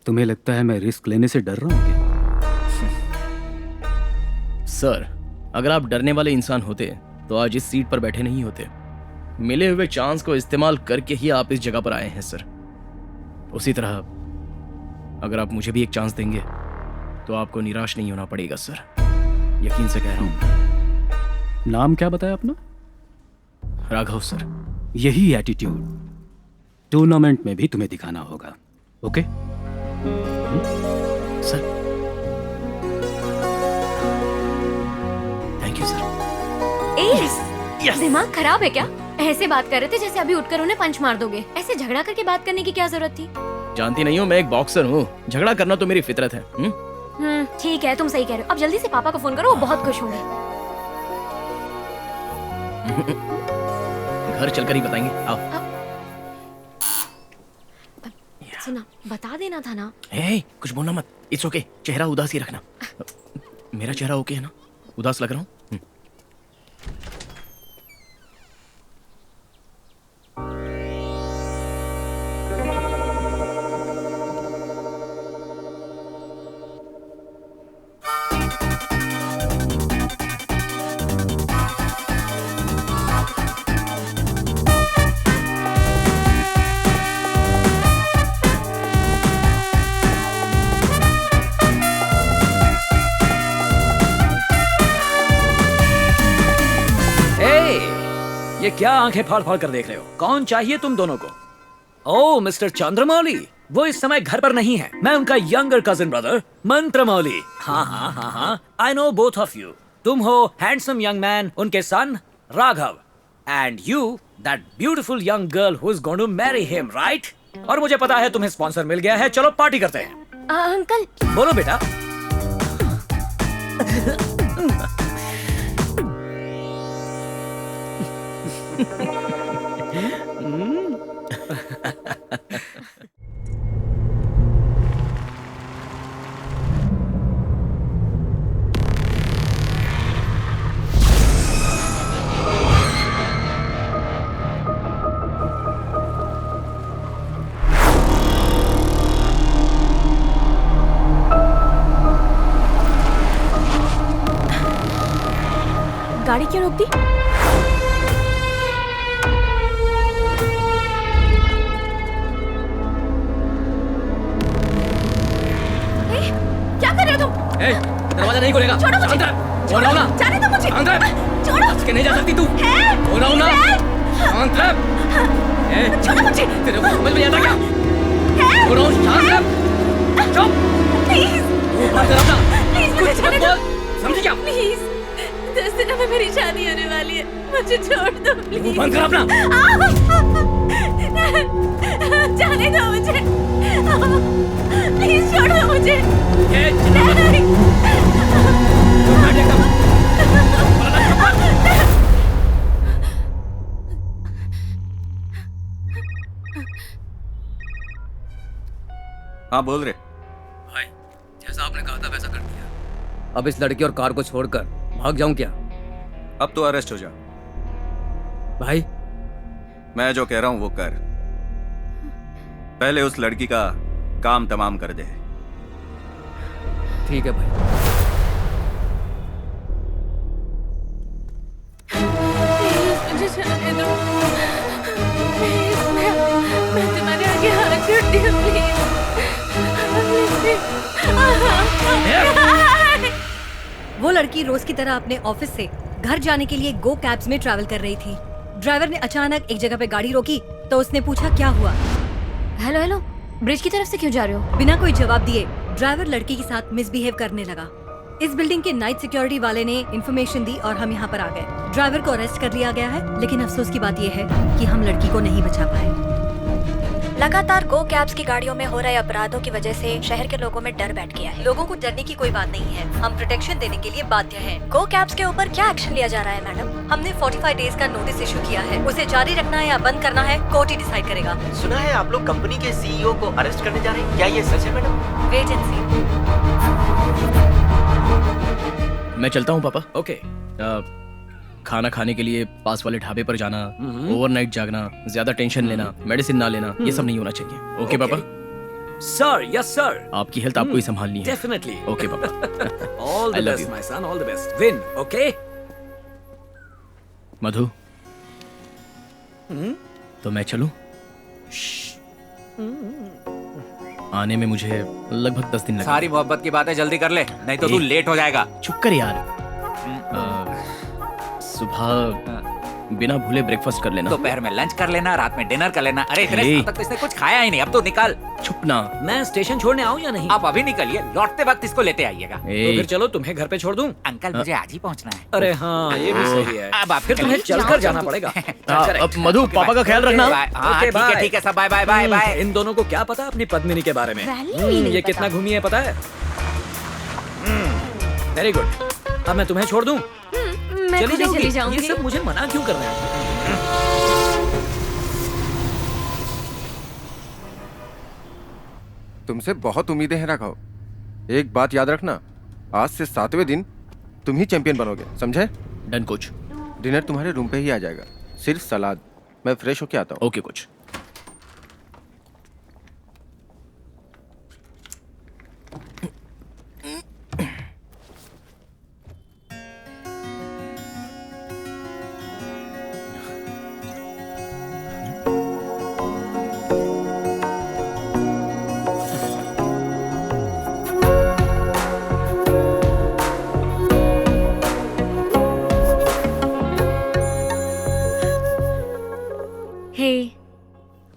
तुम्हें लगता है मैं रिस्क लेने से डर रहा हूं क्या? सर, अगर आप डरने वाले इंसान होते तो आज इस सीट पर बैठे नहीं होते। मिले हुए चांस को इस्तेमाल करके ही आप इस जगह पर आए हैं सर। उसी तरह अगर आप मुझे भी एक चांस देंगे तो आपको निराश नहीं होना पड़ेगा सर, यकीन से कह रहा हूं। नाम क्या बताया अपना? राघव सर। यही एटीट्यूड टूर्नामेंट में भी तुम्हें दिखाना होगा, okay? Sir, thank you sir. S, दिमाग खराब है क्या? ऐसे बात कर रहे थे जैसे अभी उठकर उन्हें पंच मार दोगे। ऐसे झगड़ा करके बात करने की क्या जरूरत थी? जानती नहीं हो, मैं एक बॉक्सर हूँ, झगड़ा करना तो मेरी फितरत है। ठीक है, तुम सही कह रहे हो। अब जल्दी से पापा को फोन करो, वो बहुत खुश होंगे। घर चलकर ही बताएंगे, आओ। सुना, बता देना था ना। कुछ बोलना मत, इट्स ओके। चेहरा उदास ही रखना। मेरा चेहरा ओके है ना? उदास लग रहा हूँ? ये क्या आंखें फाड़ फाड़ कर देख रहे हो? कौन चाहिए तुम दोनों को? ओह मिस्टर चंद्रमौली, वो इस समय घर पर नहीं है। मैं उनका यंगर कजिन ब्रदर मंत्रमौली। हाँ, I know both of you. तुम हो हैंडसम यंग मैन, उनके son Raghav, and you that beautiful young girl who is going to marry him, right? और मुझे पता है तुम्हें स्पॉन्सर मिल गया है, चलो पार्टी करते हैं। अंकल बोलो बेटा। गाड़ी क्यों रोक दी? क्या कर रहे हो तुम? दरवाजा नहीं खोलेगा। छोड़ो मुझे। छोड़ो ना। जाने दो मुझे। शांत रह। छोड़ो। इसके नहीं जा सकती तू। बोला हूं ना। शांत रह। छोड़ो मुझे। तेरे को समझ में आता क्या? छोड़ो, शांत रह। चुप। प्लीज। मुंह बंद कर अपना। प्लीज मुझे जाने दो। समझी क्या? प्लीज। 10 दिनों में मेरी शादी होने वाली है, मुझे छोड़ दो प्लीज। मुंह बंद कर अपना। जाने दो मुझे। प्लीज छोड़ दो मुझे। हाँ बोल रहे। भाई, जैसा आपने कहा था वैसा कर दिया। अब इस लड़की और कार को छोड़कर भाग जाऊं क्या? अब तो अरेस्ट हो जा। भाई, मैं जो कह रहा हूं वो कर। पहले उस लड़की का काम तमाम कर दे। ठीक है भाई। मुझे जाने दो। प्लीज, मैं तुम्हारे आगे हाथ जोड़ती हूँ, प्लीज। वो लड़की रोज की तरह अपने ऑफिस से घर जाने के लिए गो कैब्स में ट्रैवल कर रही थी। ड्राइवर ने अचानक एक जगह पे गाड़ी रोकी तो उसने पूछा क्या हुआ। हेलो हेलो, ब्रिज की तरफ से क्यों जा रहे हो? बिना कोई जवाब दिए ड्राइवर लड़की के साथ मिसबिहेव करने लगा। इस बिल्डिंग के नाइट सिक्योरिटी वाले ने इन्फॉर्मेशन दी और हम यहाँ पर आ गए। ड्राइवर को अरेस्ट कर लिया गया है, लेकिन अफसोस की बात यह है कि हम लड़की को नहीं बचा पाए। लगातार गो कैब्स की गाड़ियों में हो रहे अपराधों की वजह से शहर के लोगों में डर बैठ गया है। लोगों को डरने की कोई बात नहीं है, हम प्रोटेक्शन देने के लिए बाध्य हैं। गो कैब्स के ऊपर क्या एक्शन लिया जा रहा है मैडम? हमने 45 डेज का नोटिस इशू किया है। उसे जारी रखना है या बंद करना है कोर्ट ही डिसाइड करेगा। सुना है आप लोग कंपनी के सीईओ को अरेस्ट करने जा रहे हैं, क्या ये सच है मैडम? वेट एंड सी। मैं चलता हूँ पापा। ओके। खाना खाने के लिए पास वाले ढाबे पर जाना, ओवरनाइट जागना, ज्यादा टेंशन लेना, मेडिसिन ना लेना, ये सब नहीं होना चाहिए। ओके पापा? Sir, yes sir. आपकी हेल्थ आपको ही संभालनी है। डेफिनेटली। ओके पापा। All the best my son, all the best. Win, okay? Madhu, तो मैं चलूं? आने में मुझे लगभग 10 दिन लगेंगे। सारी मोहब्बत की बातें जल्दी कर ले, नहीं तो तू लेट हो जाएगा। चुप कर यार। सुबह बिना भूले ब्रेकफास्ट कर लेना। दोपहर में लंच कर लेना, रात में डिनर कर लेना। अरे इतने साल तक तो इसने कुछ खाया ही नहीं, अब तो निकाल। चुप ना। मैं स्टेशन छोड़ने आऊं या नहीं? आप अभी निकलिए, लौटते वक्त इसको लेते आइएगा। तो फिर चलो तुम्हें घर पे छोड़ दूं? अंकल मुझे आज ही पहुंचना है। अरे हाँ, ये भी सही है। अब फिर तुम्हें चलकर जाना पड़ेगा। अब मधु, पापा का ख्याल रखना। ठीक है सब, बाय बाय बाय बाय। इन दोनों को क्या पता अपनी पद्मिनी के बारे में? ये कितना घूमी है पता है? Very good. अब मैं तुम्हें छोड़ दूं? मैं खुद ही चली जाऊंगी। ये सब मुझे मना क्यों कर रहे हैं? तुमसे बहुत उम्मीदें हैं राघव। एक बात याद रखना, आज से 7वें दिन तुम ही चैंपियन बनोगे, समझे? Done coach. डिनर तुम्हारे रूम पे ही आ जाएगा, सिर्फ सलाद। मैं फ्रेश होके आता हूँ। Okay coach.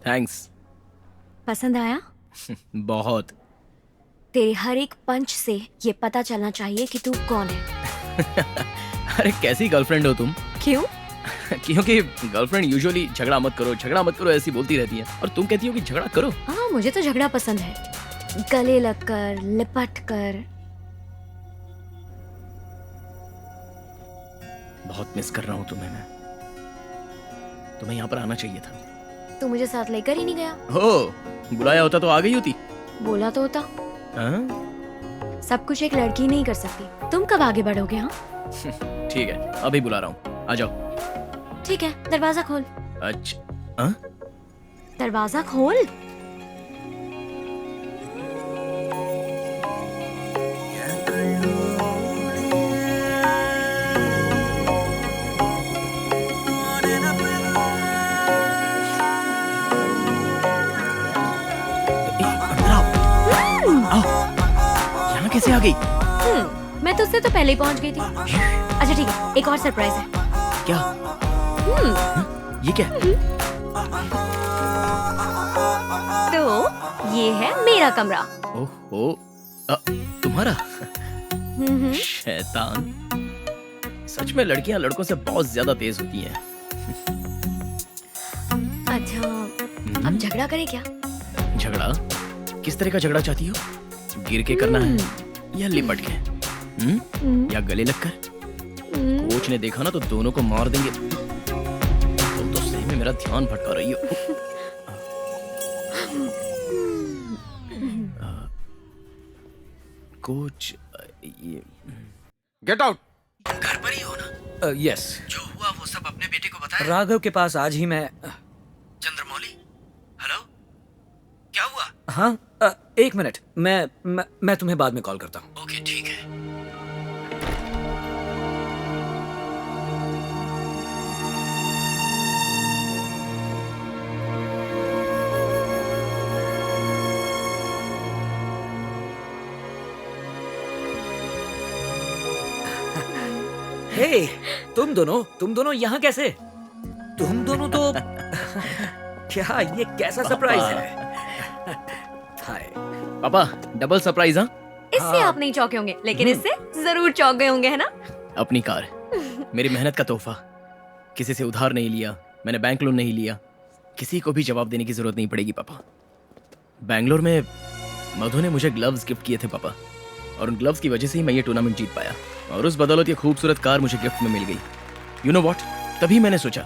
थैंक्स। पसंद आया? बहुत। तेरे हर एक पंच से ये पता चलना चाहिए कि तू कौन है। अरे कैसी गर्लफ्रेंड हो तुम? क्यों? क्योंकि गर्लफ्रेंड यूजुअली झगड़ा मत करो ऐसी बोलती रहती है, और तुम कहती हो कि झगड़ा करो। हाँ, मुझे तो झगड़ा पसंद है। गले लगकर, लिपट कर। बहुत मिस कर रहा हूँ तुम्हें मैं। तुम्हें यहाँ पर आना चाहिए था। तू मुझे साथ लेकर ही नहीं गया। हो, बुलाया होता तो आ गई होती। बोला तो होता। हाँ? सब कुछ एक लड़की नहीं कर सकती। तुम कब आगे बढ़ोगे? हाँ ठीक है, अभी बुला रहा हूँ, आ जाओ। ठीक है, दरवाजा खोल। अच्छा। हाँ? दरवाजा खोल। गई? मैं तो उससे तो पहले ही पहुंच गई थी। अच्छा ठीक है, एक और सरप्राइज है। क्या? ये क्या? तो ये है मेरा कमरा। ओहो, तुम्हारा? शैतान। सच में लड़कियां लड़कों से बहुत ज्यादा तेज होती हैं। अच्छा, अब झगड़ा करें क्या? झगड़ा? किस तरह का झगड़ा चाहती हो? गिर के करना है या लिपट के? या गले लगकर? कोच ने देखा ना तो दोनों को मार देंगे। तुम तो सही में मेरा ध्यान भटका रही हो। कोच, ये गेट आउट। घर पर ही हो ना? यस। जो हुआ वो सब अपने बेटे को बताया? राघव के पास आज ही मैं। चंद्रमौली, हेलो, क्या हुआ? हाँ, एक मिनट, मैं तुम्हें बाद में कॉल करता हूँ। ओके, ठीक है। हे, तुम दोनों यहाँ कैसे? तुम दोनों तो क्या ये कैसा सरप्राइज है? हाय पापा, डबल सरप्राइज। हाँ, इससे आप नहीं चौंके होंगे, लेकिन इससे जरूर चौंक गए होंगे, है ना? अपनी कार, मेरी मेहनत का तोहफा। किसी से उधार नहीं लिया, मैंने बैंक लोन नहीं लिया। किसी को भी जवाब देने की जरूरत नहीं पड़ेगी पापा। बैंगलोर में मधु ने मुझे ग्लव्स गिफ्ट किए थे पापा, और उन ग्लव्स की वजह से ही मैं ये टूर्नामेंट जीत पाया, और उस बदौलत ये खूबसूरत कार मुझे गिफ्ट में मिल गई। यू नो व्हाट, तभी मैंने सोचा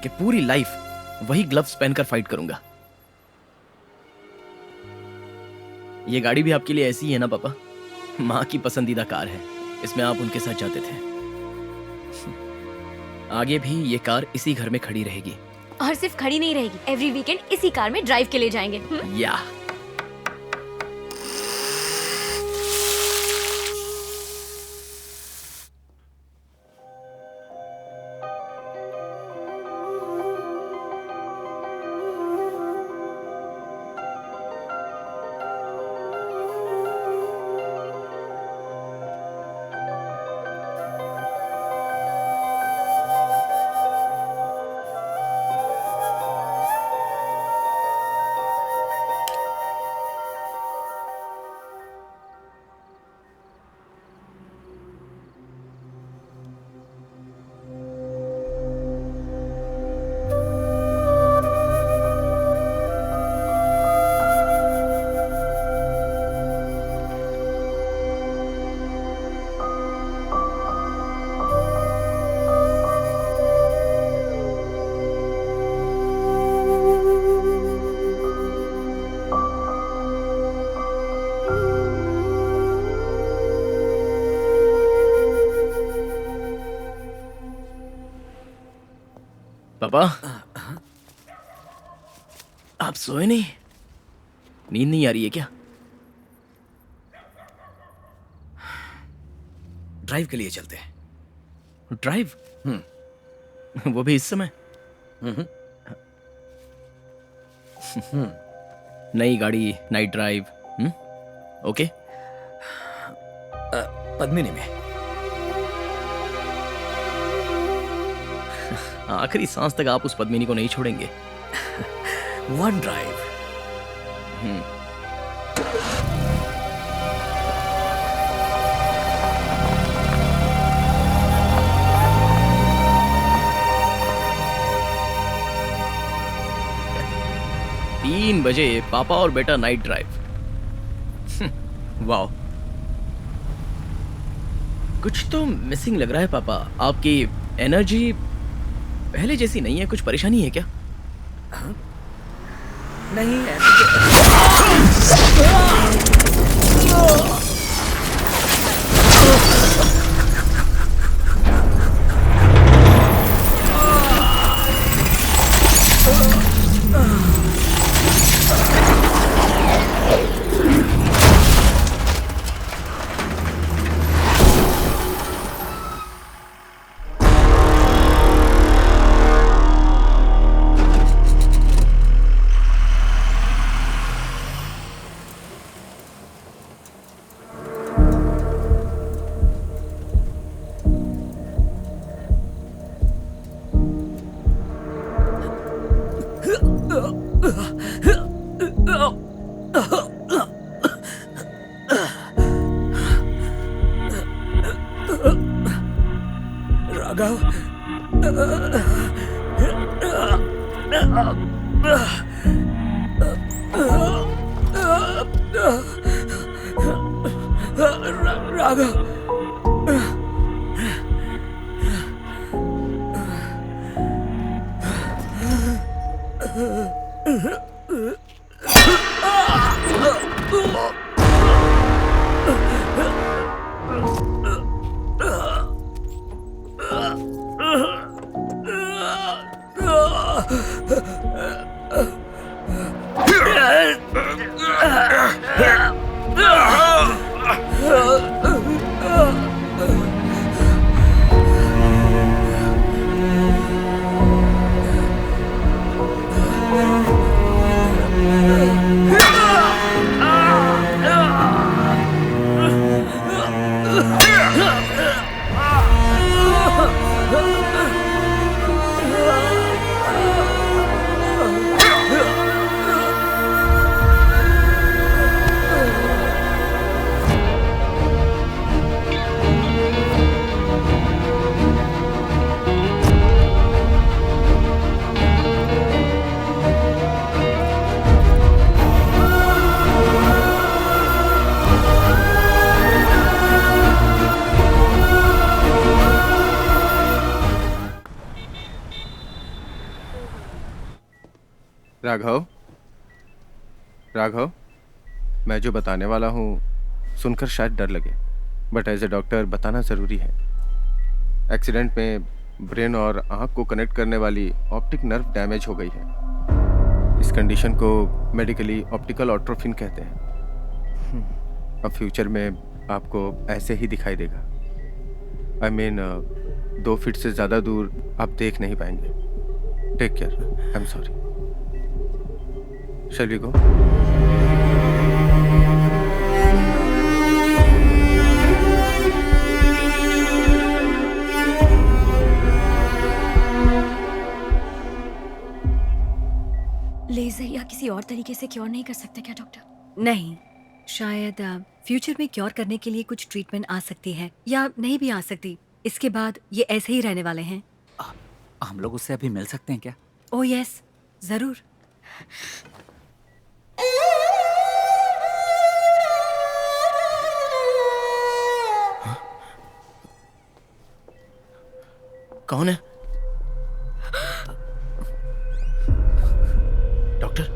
कि पूरी लाइफ वही ग्लव्स पहनकर फाइट करूंगा। ये गाड़ी भी आपके लिए ऐसी ही है ना पापा? माँ की पसंदीदा कार है, इसमें आप उनके साथ जाते थे। आगे भी ये कार इसी घर में खड़ी रहेगी। और सिर्फ खड़ी नहीं रहेगी, एवरी वीकेंड इसी कार में ड्राइव के लिए जाएंगे। या पापा, आप सोए नहीं? नींद नहीं आ रही है क्या? ड्राइव के लिए चलते हैं। ड्राइव? वो भी इस समय? नई गाड़ी, नाइट ड्राइव। ओके। पद्मिनी में। आखिरी सांस तक आप उस पद्मिनी को नहीं छोड़ेंगे। One drive. तीन बजे पापा और बेटा नाइट ड्राइव। वाह, कुछ तो मिसिंग लग रहा है पापा। आपकी एनर्जी पहले जैसी नहीं है। कुछ परेशानी है क्या? नहीं है। राघव राघव राघव, राघव, मैं जो बताने वाला हूँ सुनकर शायद डर लगे, बट एज ए डॉक्टर बताना ज़रूरी है। एक्सीडेंट में ब्रेन और आँख को कनेक्ट करने वाली ऑप्टिक नर्व डैमेज हो गई है। इस कंडीशन को मेडिकली ऑप्टिकल एट्रोफी कहते हैं। अब फ्यूचर में आपको ऐसे ही दिखाई देगा। आई मीन 2 फीट से ज़्यादा दूर आप देख नहीं पाएंगे। Take care. I am sorry. Shall we go? लेजर या किसी और तरीके से क्योर नहीं कर सकते क्या डॉक्टर? नहीं, शायद फ्यूचर में क्योर करने के लिए कुछ ट्रीटमेंट आ सकती है या नहीं भी आ सकती। इसके बाद ये ऐसे ही रहने वाले हैं। हम लोग उससे अभी मिल सकते हैं क्या? ओह यस, जरूर। कौन है? डॉक्टर?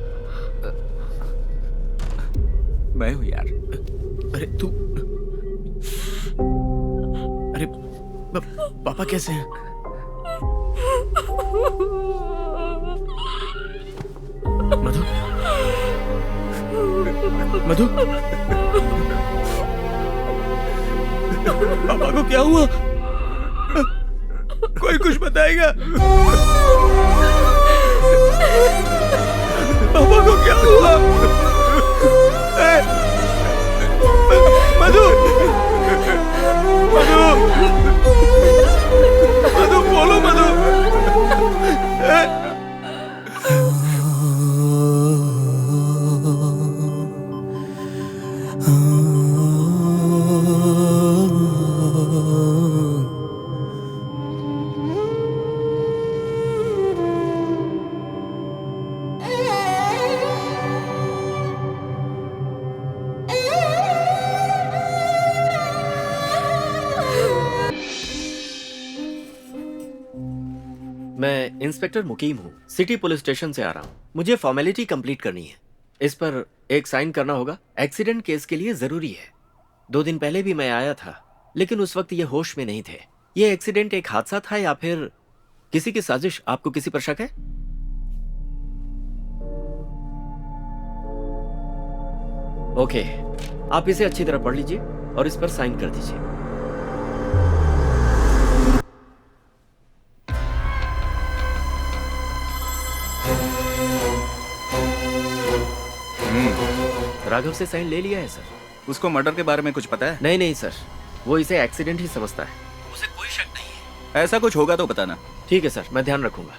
मैं हूँ यार। अरे तू, अरे पापा कैसे हैं? मधु, मधु, पापा को क्या हुआ? कोई कुछ बताएगा? पापा को क्या हुआ? मधु, मधु, मधु बोलो मधु। मैं इंस्पेक्टर मुकीम हूँ, सिटी पुलिस स्टेशन से आ रहा हूँ। मुझे फॉर्मेलिटी कंप्लीट करनी है। इस पर एक साइन करना होगा। एक्सीडेंट केस के लिए जरूरी है। 2 दिन पहले भी मैं आया था, लेकिन उस वक्त ये होश में नहीं थे। ये एक्सीडेंट एक हादसा था या फिर किसी की साजिश? आपको किसी पर शक है? ओके, आप इसे अच्छी तरह पढ़ लीजिए और इस पर साइन कर दीजिए। राघव से साइन ले लिया है सर। उसको मर्डर के बारे में कुछ पता है? नहीं सर, वो इसे एक्सीडेंट ही समझता है। उसे कोई शक नहीं है। ऐसा कुछ होगा तो बताना। ठीक है सर, मैं ध्यान रखूंगा।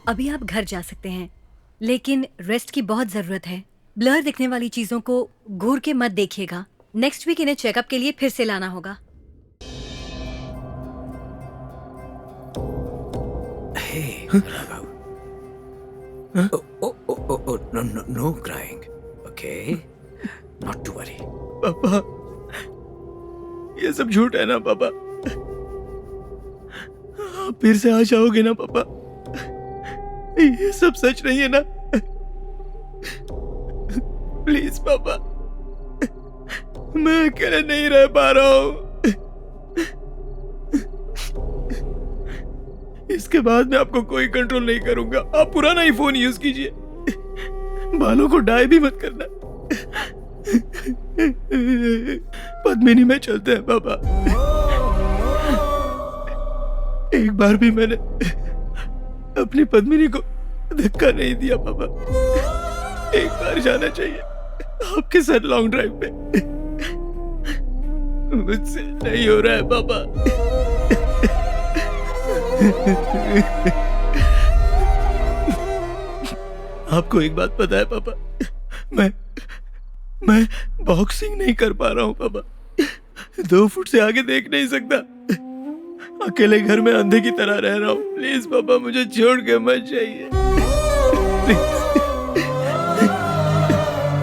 अभी आप घर जा सकते हैं, लेकिन रेस्ट की बहुत जरूरत है। ब्लर दिखने वाली चीजों को घूर के मत देखिएगा। नेक्स्ट वीक इन्हें चेकअप के लिए फिर से लाना होगा। Hey, Raghav. No crying. Okay? Not to worry. पापा, ये सब झूठ है ना पापा? आप फिर से आ जाओगे ना पापा? ये सब सच नहीं है ना? प्लीज पापा, मैं अकेले नहीं रह पा रहा हूँ। इसके बाद मैं आपको कोई कंट्रोल नहीं करूंगा। आप पुराना ही फोन यूज कीजिए, बालों को डाई भी मत करना। पद्मिनी में चलते हैं पापा। एक बार भी मैंने अपनी पद्मिनी को धक्का नहीं दिया पापा। एक बार जाना चाहिए आपके साथ लॉन्ग ड्राइव पे। मुझसे नहीं हो रहा है पापा। आपको एक बात पता है पापा, मैं बॉक्सिंग नहीं कर पा रहा हूँ पापा। 2 फुट से आगे देख नहीं सकता। अकेले घर में अंधे की तरह रह रहा हूँ। प्लीज पापा, मुझे छोड़ के मत जाइए।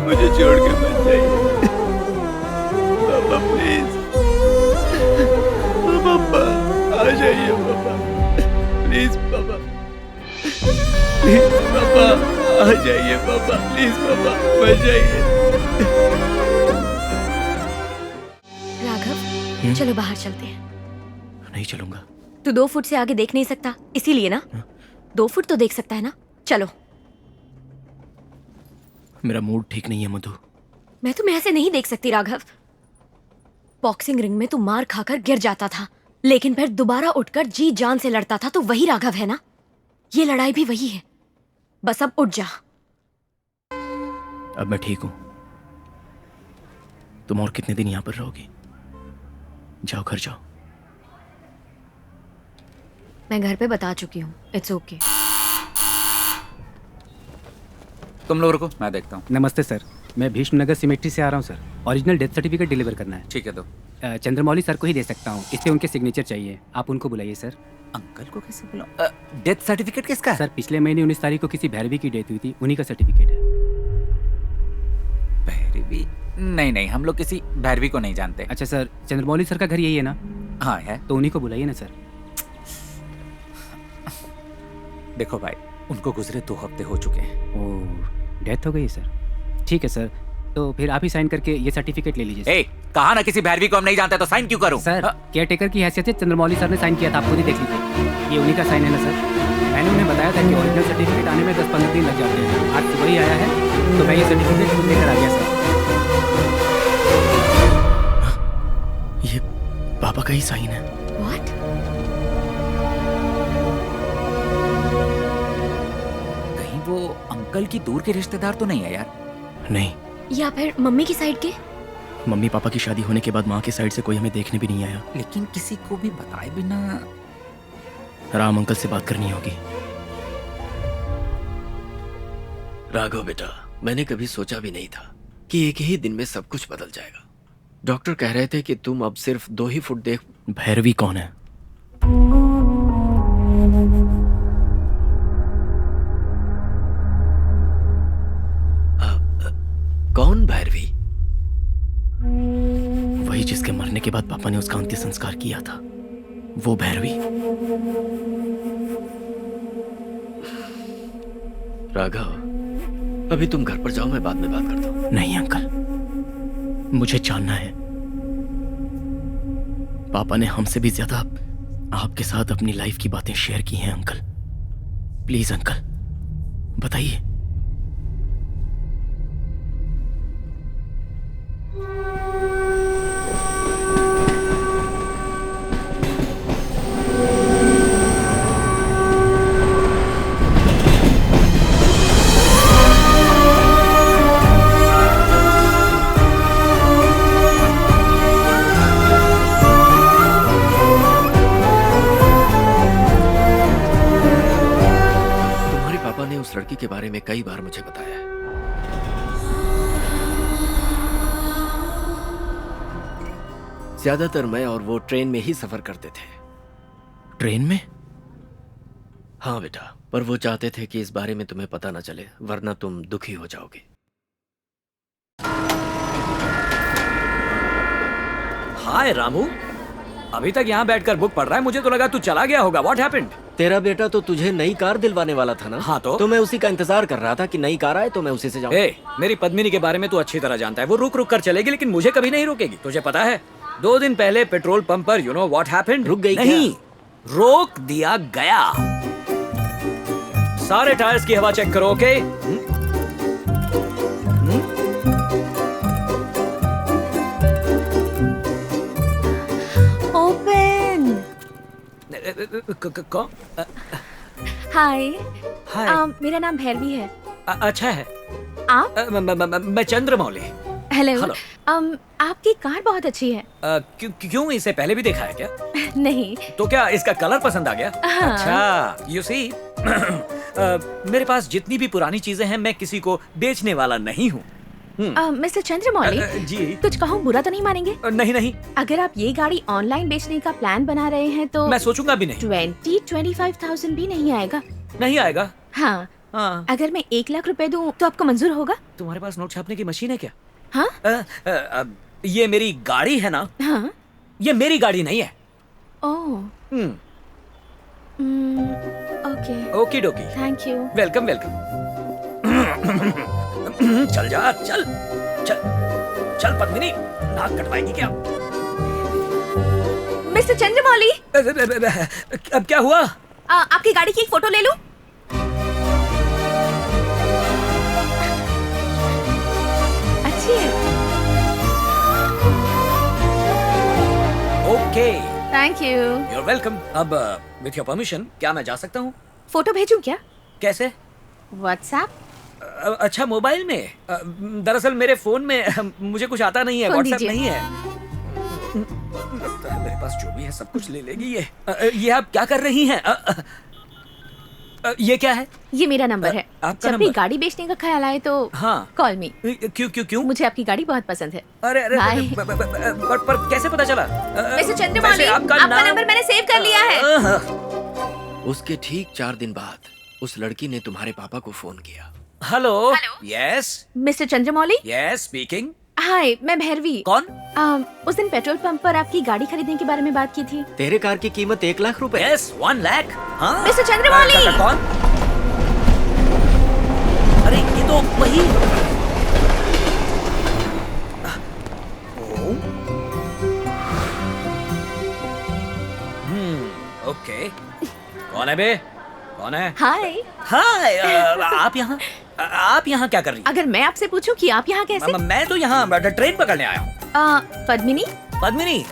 मुझे छोड़ के मत जाइए पापा, प्लीज पापा, आ जाइए पापा, प्लीज पापा, प्लीज पापा, आ जाइए पापा, प्लीज पापा, मत जाइए। राघव, चलो बाहर चलते हैं। नहीं चलूंगा। तू 2 फुट से आगे देख नहीं सकता, इसीलिए ना? 2 फुट तो देख सकता है ना? चलो। मेरा मूड ठीक नहीं है मधु। मैं तुम्हें ऐसे नहीं देख सकती राघव। बॉक्सिंग रिंग में तू मार खाकर गिर जाता था, लेकिन फिर दोबारा उठकर जी जान से लड़ता था, तो वही राघव है ना? ये लड़ाई भी वही है। बस अब उठ जा। अब मैं ठीक हूं। तुम और कितने दिन यहां पर रहोगी? जाओ, घर जाओ। मैं घर पे बता चुकी हूँ, इट्स ओके। तुम लोग रुको, मैं देखता हूँ। नमस्ते सर, मैं भीष्मनगर सिमेट्री से आ रहा हूँ sir. Original death certificate deliver करना है। ठीक है, दो। चंद्रमौली सर को ही दे सकता हूँ, इसलिए उनके सिग्नेचर चाहिए। आप उनको बुलाइए सर। अंकल को कैसे बुलाऊं? डेथ सर्टिफिकेट किसका है? सर, पिछले महीने 19 तारीख को किसी भैरवी की डेथ हुई थी, उन्हीं का सर्टिफिकेट है। भैरवी? नहीं, हम लोग किसी भैरवी को नहीं जानते। अच्छा सर, चंद्रमौली सर का घर यही है ना? हाँ है। तो उन्हीं को बुलाइए ना सर। देखो भाई, उनको गुजरे 2 हफ्ते हो चुके हैं। ओह, डेथ हो गई है सर। ठीक है सर, तो फिर आप ही साइन करके ये सर्टिफिकेट ले लीजिए। कहा ना किसी भैरवी को हम नहीं जानते, तो साइन क्यों करूं? सर, केयरटेकर की हैसियत से चंद्रमौली सर ने साइन किया था, आप खुद ही देख लीजिए। ये उन्हीं का साइन है ना सर? मैंने उन्हें बताया था कि ओरिजिनल सर्टिफिकेट आने में 10-15 दिन लग जाते हैं। आज सुबह ही आया है, तो मैं ये सर्टिफिकेट खुद लेकर आ गया सर। ये पापा का ही साइन है। What? कहीं वो अंकल की दूर के रिश्तेदार तो नहीं है यार? नहीं। या फिर मम्मी की साइड के? मम्मी पापा की शादी होने के बाद माँ की साइड से कोई हमें देखने भी नहीं आया। लेकिन किसी को भी बताए बिना राम अंकल से बात करनी होगी। राघव बेटा, मैंने कभी सोचा भी नहीं था कि एक ही दिन में सब कुछ बदल जाएगा। डॉक्टर कह रहे थे कि तुम अब सिर्फ 2 ही फुट देख। भैरवी कौन है? कौन भैरवी? वही जिसके मरने के बाद पापा ने उसका अंतिम संस्कार किया था, वो भैरवी। राघव, अभी तुम घर पर जाओ, मैं बाद में बात करता हूँ। नहीं अंकल, मुझे जानना है। पापा ने हमसे भी ज्यादा आपके साथ अपनी लाइफ की बातें शेयर की हैं अंकल। प्लीज अंकल, बताइए। उस लड़की के बारे में कई बार मुझे बताया है। ज्यादातर मैं और वो ट्रेन में ही सफर करते थे। ट्रेन में? हाँ बेटा, पर वो चाहते थे कि इस बारे में तुम्हें पता न चले, वरना तुम दुखी हो जाओगे। हाय रामू, अभी तक यहाँ बैठकर बुक पढ़ रहा है। मुझे तो लगा तू चला गया होगा। What happened? तेरा बेटा तो तुझे नई कार दिलवाने वाला था ना? हाँ तो मैं उसी का इंतजार कर रहा था कि नई कार आए तो मैं उसी से जाऊं। मेरी पद्मिनी के बारे में तू अच्छी तरह जानता है। वो रुक रुक कर चलेगी लेकिन मुझे कभी नहीं रोकेगी। तुझे पता है 2 दिन पहले पेट्रोल पंप पर यू नो व्हाट हैपेंड? रुक गई? नहीं, रोक दिया गया। सारे टायर्स की हवा चेक करो। ओके? ओपन। हाय। मेरा नाम भैरवी है। अच्छा है। आप? मैं चंद्रमौली। हेलो। आपकी कार बहुत अच्छी है। क्यों, इसे पहले भी देखा है क्या? नहीं। तो क्या इसका कलर पसंद आ गया? हाँ। अच्छा, यू सी मेरे पास जितनी भी पुरानी चीजें हैं मैं किसी को बेचने वाला नहीं हूँ। मिस्टर चंद्रमौली, जी कुछ कहूँ बुरा तो नहीं मानेंगे? नहीं नहीं। अगर आप ये गाड़ी ऑनलाइन बेचने का प्लान बना रहे हैं तो मैं सोचूंगा भी नहीं। 25,000 भी नहीं आएगा। नहीं आएगा? हाँ। हाँ। अगर मैं 1 लाख रुपए दूं तो आपको मंजूर होगा? तुम्हारे पास नोट छापने की मशीन है क्या? हाँ। ये मेरी गाड़ी है ना? हाँ। ये मेरी गाड़ी नहीं है। Oh. Okay. Okay dokey. Thank you. Welcome welcome. चल जा, चल चल चल पद्मिनी, नाक कटवाएगी क्या? मिस्टर चंद्रमौली, अब क्या हुआ? आपकी गाड़ी की एक फोटो ले लूं? अच्छी है। Okay. Thank you. You're welcome. अब विथ योर परमिशन क्या मैं जा सकता हूँ? फोटो भेजूं क्या? कैसे? व्हाट्सएप? अच्छा, मोबाइल में? दरअसल मेरे फोन में मुझे कुछ आता नहीं है, व्हाट्सएप नहीं है। लगता है मेरे पास जो भी है सब कुछ ले लेगी ये आप क्या कर रही हैं? ये क्या है? ये मेरा नंबर है। आपका जब भी नंबर? गाड़ी बेचने का ख्याल आए तो हाँ। कॉल मी। क्यों क्यों क्यों? मुझे आपकी गाड़ी बहुत पसंद है। अरे अरे Bye. पर कैसे पता चला? मिस्टर चंद्रमौली, आपका नंबर मैंने सेव कर लिया है। उसके ठीक 4 दिन बाद उस लड़की ने तुम्हारे पापा को फोन किया। Hello. Yes. Mister Chandramouli? Yes, speaking. Hi, मैं भैरवी। कौन? उस दिन पेट्रोल पंप पर आपकी गाड़ी खरीदने के बारे में बात की थी। तेरे कार की कीमत 1 लाख रुपए। यस, 1 लाख। हाँ। मिस्टर चंद्रमौली। कौन? अरे ये तो वही। ओके। कौन है बे? कौन है? हाय। हाय। आप यहाँ क्या कर रही हैं? अगर मैं आपसे पूछूं कि आप यहाँ कैसे? मैं तो यहाँ ट्रेन पकड़ने आया हूँ। पद्मिनी? पद्मिनी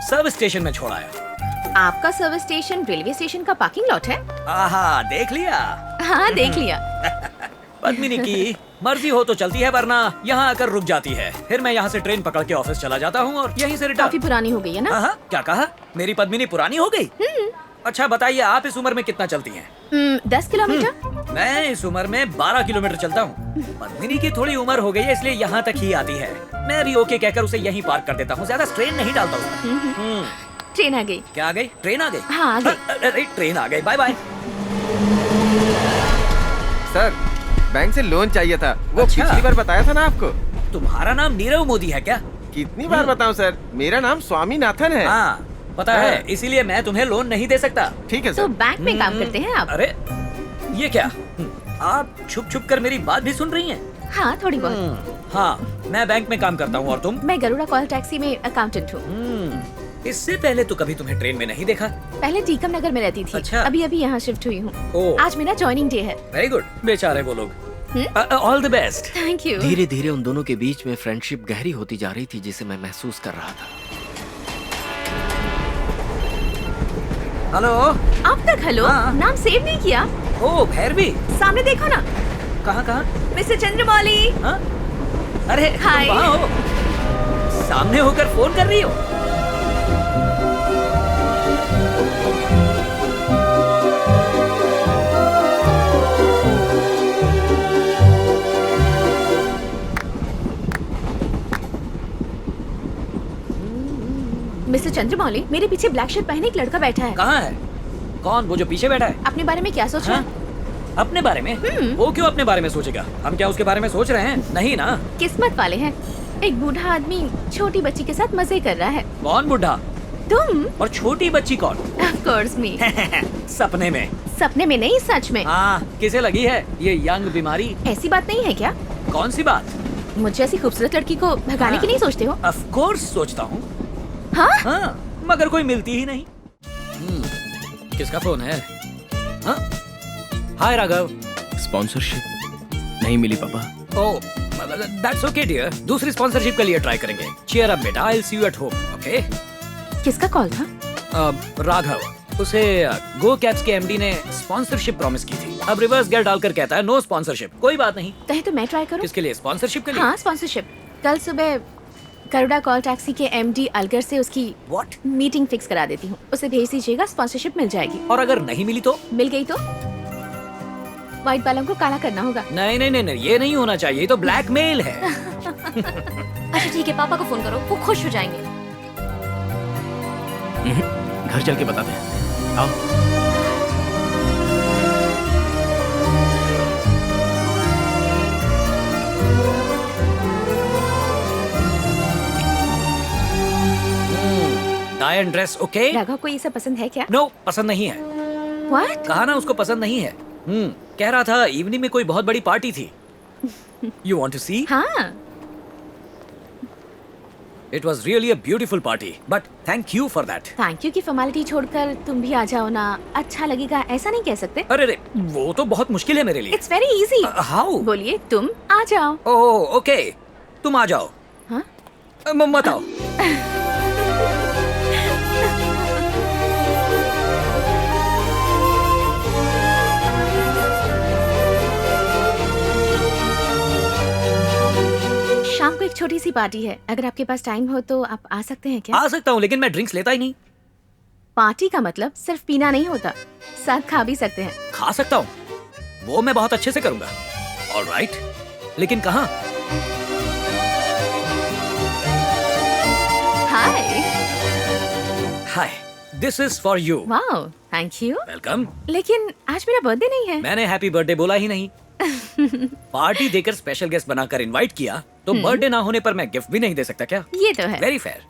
सर्विस स्टेशन में छोड़ा है। आपका सर्विस स्टेशन रेलवे स्टेशन का पार्किंग लॉट है? आहा, देख लिया? हाँ, देख लिया। पद्मिनी की मर्जी हो तो चलती है, वरना यहाँ आकर रुक जाती है। फिर मैं यहाँ से ट्रेन पकड़ के ऑफिस चला जाता हूँ और यहीं से रिटर्न। काफी पुरानी हो गई है ना? क्या कहा? मेरी पद्मिनी पुरानी हो गई? अच्छा बताइए, आप इस उम्र में कितना चलती हैं? 10 किलोमीटर। मैं इस उम्र में 12 किलोमीटर चलता हूँ। पद्मिनी की थोड़ी उम्र हो गई है इसलिए यहाँ तक ही आती है। मैं भी ओके कहकर उसे यहीं पार्क कर देता हूँ, ज्यादा स्ट्रेन नहीं डालता हूँ। ट्रेन आ गई। क्या आ गई? ट्रेन आ गई? हाँ, आ गई। अरे ट्रेन आ गई। Bye bye. सर, बैंक से लोन चाहिए था। वो अच्छा। पिछली बार बताया था ना आपको। तुम्हारा नाम नीरव मोदी है क्या? कितनी बार बताऊं सर, मेरा नाम स्वामीनाथन है। हाँ, पता है, इसीलिए मैं तुम्हें लोन नहीं दे सकता। ठीक है सर। तो बैंक में काम करते हैं आप? अरे ये क्या? आप छुप छुप कर मेरी बात भी सुन रही हैं? हाँ, थोड़ी बहुत। हाँ, मैं बैंक में काम करता हूँ। और तुम? मैं गरुड़ा कॉल टैक्सी में अकाउंटेंट हूँ। इससे पहले तो कभी तुम्हें ट्रेन में नहीं देखा। पहले टीकम नगर में रहती थी। अच्छा। अभी अभी यहाँ शिफ्ट हुई हूँ। ओह। आज मेरा ज्वाइनिंग डे है। Very good. बेचारे वो लोग। All the best. Thank you. धीरे धीरे उन दोनों के बीच में फ्रेंडशिप गहरी होती जा रही थी, जिसे मैं महसूस कर रहा था। हेलो। अब तक हेलो? नाम सेव नहीं किया? ओ भैरवी। सामने देखो ना। कहाँ कहाँ? मिस्टर चंद्रमौली। अरे हाय। तुम वहाँ हो? सामने होकर फोन कर रही हो? मिस्टर चंद्रमौली, मेरे पीछे ब्लैक शर्ट पहने एक लड़का बैठा है। कहाँ है? कौन? वो जो पीछे बैठा है? अपने बारे में क्या सोच रहा है? अपने बारे में? वो क्यों अपने बारे में सोचेगा? हम क्या उसके बारे में सोच रहे हैं? नहीं ना। किस्मत वाले हैं। एक बूढ़ा आदमी छोटी बच्ची के साथ मजे कर रहा है। कौन बूढ़ा? तुम। और छोटी बच्ची कौन? Of course me। सपने में। सपने में नहीं, सच में। हाँ, किसे लगी है ये यंग बीमारी? ऐसी बात नहीं है क्या? कौन सी बात? मुझे ऐसी खूबसूरत लड़की को भगाने की नहीं सोचते हो? Of course सोचता हूँ। हाँ? मगर कोई मिलती ही नहीं। किसका फोन है? हाँ? हाय राघव। स्पॉन्सरशिप नहीं मिली पापा। ओह, that's okay dear। दूसरी स्पॉन्सरशिप के लिए ट्राई करेंगे। Cheer up बेटा, I'll see you at home, okay? किसका कॉल था? राघव। उसे गो कैब्स के एमडी ने स्पॉन्सरशिप प्रॉमिस की थी। अब रिवर्स गियर डालकर कहता है नो स्पॉन्सरशिप। कोई बात नहीं। कहे तो मैं ट्राई करूं? किसके लिए? स्पॉन्सरशिप के लिए? हाँ, स्पॉन्सरशिप। कल सुबह गरुड़ा कॉल टैक्सी के एमडी अलगर से उसकी मीटिंग फिक्स करा देती हूँ। उसे भेज दीजिएगा, स्पॉन्सरशिप मिल जाएगी। और अगर नहीं मिली तो? मिल गई तो व्हाइट बालों को काला करना होगा। नहीं नहीं नहीं, ये नहीं होना चाहिए, ये तो ब्लैकमेल है। अच्छा ठीक है, पापा को फोन करो, वो खुश हो जाएंगे। घर चल के बताते हैं। आओ। Tie and dress okay? Raghav को ये सब पसंद है क्या? नो, पसंद नहीं है। What? कहा ना उसको पसंद नहीं है। कह रहा था इवनिंग में कोई बहुत बड़ी पार्टी थी। You want to see? हाँ। It was really a beautiful party, but thank you for that. Thank you की फॉर्मेलिटी छोड़कर तुम भी आ जाओ ना, अच्छा लगेगा, ऐसा नहीं कह सकते? अरे रे, वो तो बहुत मुश्किल है मेरे लिए। It's very easy। How? बोलिए, तुम आ जाओ। ओह ओके, तुम आ जाओ। हाँ? मत आओ। शाम को एक छोटी सी पार्टी है, अगर आपके पास टाइम हो तो आप आ सकते हैं क्या? आ सकता हूँ, लेकिन मैं ड्रिंक्स लेता ही नहीं। पार्टी का मतलब सिर्फ पीना नहीं होता, साथ खा भी सकते हैं। खा सकता हूँ, वो मैं बहुत अच्छे से करूंगा। ऑलराइट, लेकिन कहाँ? Hi. Hi, this is for you. Wow, thank you. Welcome. लेकिन आज मेरा बर्थडे नहीं है। मैंने हैप्पी बर्थडे बोला ही नहीं। पार्टी देकर स्पेशल गेस्ट बनाकर इनवाइट किया, तो बर्थडे ना होने पर मैं गिफ्ट भी नहीं दे सकता क्या? ये तो है। Very fair.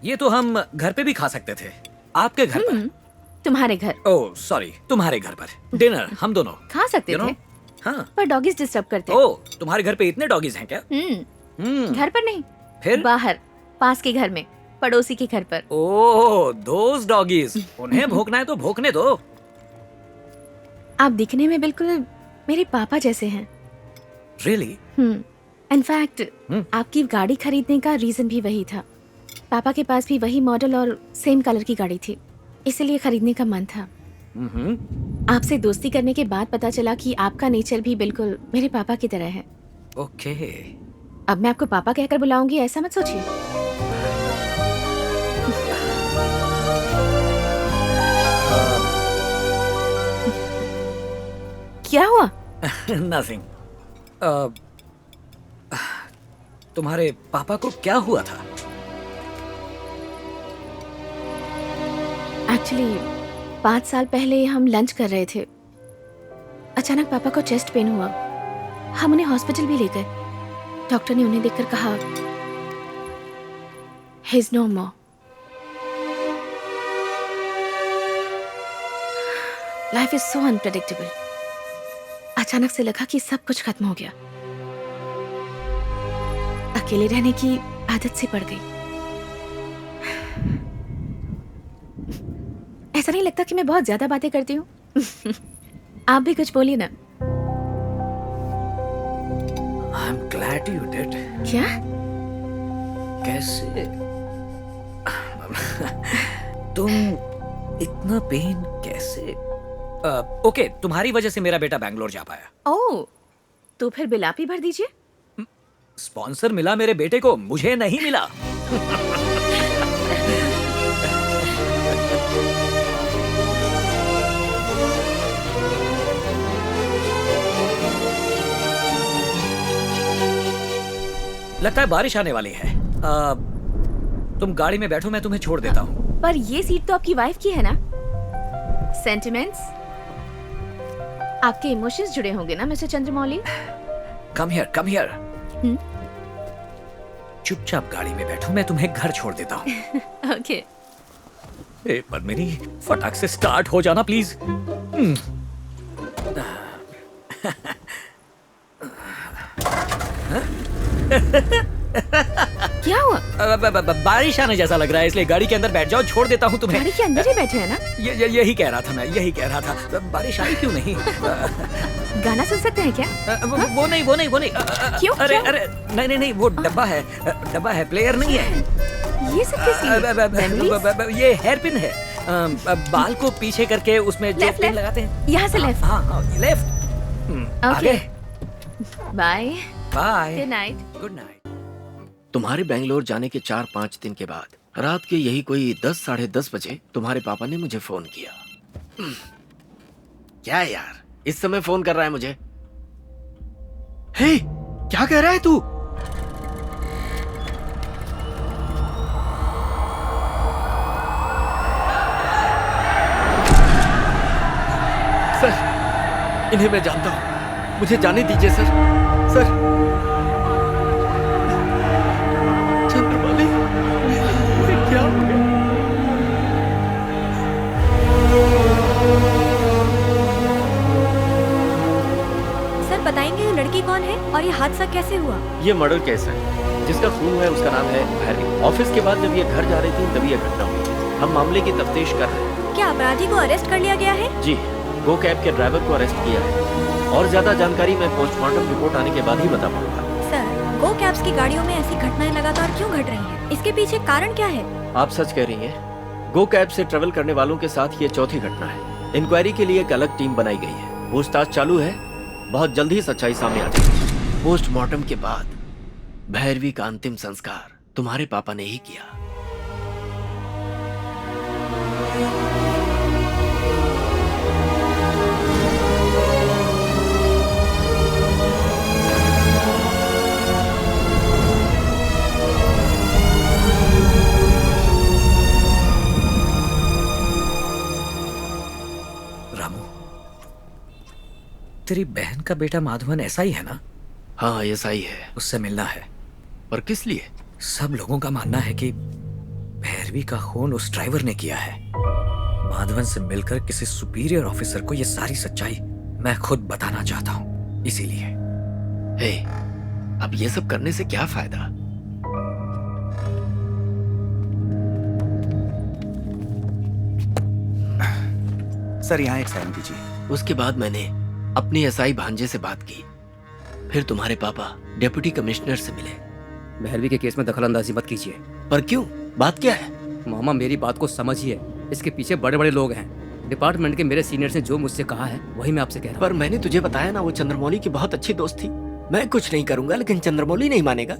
ये तो हम घर पे भी खा सकते थे, आपके घर पर। तुम्हारे घर? ओह सॉरी, तुम्हारे घर पर डिनर हम दोनों खा सकते थे। हाँ, पर डॉगीज डिस्टर्ब करते। ओह, तुम्हारे घर पे इतने डॉगीज हैं क्या? घर पर नहीं, फिर बाहर, पास के घर में, पड़ोसी के घर पर। ओह, दोस डॉगीज। उन्हें भौंकना है तो भौंकने दो। आप दिखने में बिल्कुल मेरे पापा जैसे हैं। Really? इनफैक्ट आपकी गाड़ी खरीदने का रीजन भी वही था। पापा के पास भी वही मॉडल और सेम कलर की गाड़ी थी, इसलिए खरीदने का मन था। आपसे दोस्ती करने के बाद पता चला कि आपका नेचर भी बिल्कुल मेरे पापा की तरह है। ओके। अब मैं आपको पापा कहकर बुलाऊंगी, ऐसा मत सोचिए। क्या हुआ? Nothing. तुम्हारे पापा को क्या हुआ था? एक्चुअली 5 साल पहले हम लंच कर रहे थे, अचानक पापा को चेस्ट पेन हुआ। हम उन्हें हॉस्पिटल भी ले गए। डॉक्टर ने उन्हें देखकर कहा, he is no more. Life is so unpredictable. अचानक से लगा कि सब कुछ खत्म हो गया। अकेले रहने की आदत सी पड़ गई। ऐसा नहीं लगता कि मैं बहुत ज्यादा बातें करती हूँ? आप भी कुछ बोलिए ना। I'm glad you did. क्या? कैसे? तुम इतना पेन कैसे? ओके, तुम्हारी वजह से मेरा बेटा बैंगलोर जा पाया। ओह, तो फिर बिल आप ही भर दीजिए। स्पॉन्सर मिला मेरे बेटे को, मुझे नहीं मिला। लगता है बारिश आने वाली है। तुम गाड़ी में बैठो, मैं तुम्हें छोड़ देता हूँ। पर ये सीट तो आपकी वाइफ की है ना? सेंटिमेंट्स? आपके इमोशंस जुड़े होंगे ना मिस्टर चंद्रमौली? Come here. चुपचाप गाड़ी में बैठो, मैं तुम्हें घर छोड़ देता हूँ। ओके। ए पद्मिनी, फटाक से स्टार्ट हो जाना प्लीज। क्या हुआ? बारिश आने जैसा लग रहा है, इसलिए गाड़ी के अंदर बैठ जाओ, छोड़ देता हूँ तुम्हें। गाड़ी के अंदर ही बैठे हैं ना? यही कह रहा था मैं, यही कह रहा था। बारिश आई क्यों नहीं? गाना सुन सकते हैं क्या? वो नहीं। क्यों? अरे नहीं, वो डब्बा है, प्लेयर नहीं है। ये सब किस? ये हेयर पिन है। बाल को पीछे करके उसमें जो पिन लगाते हैं। यहाँ से लेफ्ट। हाँ, left. Okay. Bye. Good night. तुम्हारे बेंगलोर जाने के 4-5 दिन के बाद रात के यही कोई 10 साढ़े 10 बजे तुम्हारे पापा ने मुझे फोन किया। क्या यार, इस समय फोन कर रहा है मुझे? हे, क्या कह रहा है तू? सर, इन्हें मैं जानता हूं, मुझे जाने दीजिए सर। चंद्रमौली, क्या हो गया? सर बताएंगे ये लड़की कौन है और ये हादसा कैसे हुआ? ये मर्डर केस है। जिसका खून हुआ है उसका नाम है भैरवी। ऑफिस के बाद जब ये घर जा रही थी तभी ये घटना हुई। हम मामले की तफ्तीश कर रहे हैं। क्या अपराधी को अरेस्ट कर लिया गया है? जी, गो कैब के ड्राइवर को अरेस्ट किया है। और ज्यादा जानकारी मैं पोस्टमार्टम रिपोर्ट आने के बाद ही बता पाऊंगा। सर, गो कैब्स की गाड़ियों में ऐसी घटनाएं लगातार क्यों घट रही हैं? इसके पीछे कारण क्या है? आप सच कह रही हैं। गो कैब से ट्रेवल करने वालों के साथ ये चौथी घटना है। इंक्वायरी के लिए एक अलग टीम बनाई गई है। पूछताछ चालू है, बहुत जल्द ही सच्चाई सामने आ जाएगी। पोस्टमार्टम के बाद भैरवी का अंतिम संस्कार तुम्हारे पापा ने ही किया। तेरी बहन का बेटा माधवन ऐसा ही है ना? हाँ, ऐसा ही है। उससे मिलना है। पर किस लिए? सब लोगों का मानना है कि भैरवी का खून उस ड्राइवर ने किया है। माधवन से मिलकर किसी सुपीरियर ऑफिसर को ये सारी सच्चाई मैं खुद बताना चाहता हूँ, इसीलिए। हे, अब ये सब करने से क्या फायदा? सर, यहाँ एक साइन कीजिए। उसके बाद मैंने अपनी एसआई भांजे से बात की। फिर तुम्हारे पापा डिप्टी कमिश्नर से मिले। भैरवी के केस में दखलंदाजी मत कीजिए। पर क्यों? बात क्या है? मामा, मेरी बात को समझिए। इसके पीछे बड़े बड़े लोग हैं। डिपार्टमेंट के मेरे सीनियर्स ने जो मुझसे कहा है वही मैं आपसे कह रहा हूँ। पर मैंने तुझे बताया ना, वो चंद्रमौली की बहुत अच्छी दोस्त थी। मैं कुछ नहीं करूंगा, लेकिन चंद्रमौली नहीं मानेगा।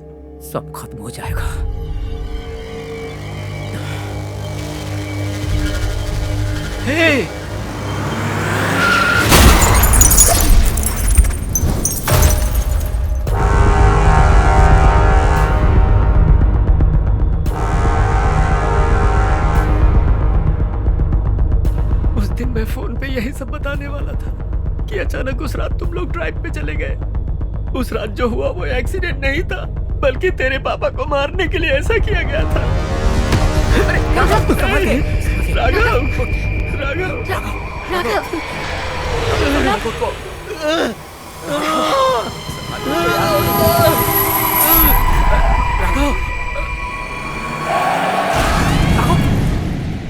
सब खत्म हो जाएगा। हे! मैं फोन पे यही सब बताने वाला था कि अचानक उस रात तुम लोग ड्राइव पे चले गए। उस रात जो हुआ वो एक्सीडेंट नहीं था, बल्कि तेरे पापा को मारने के लिए ऐसा किया गया था।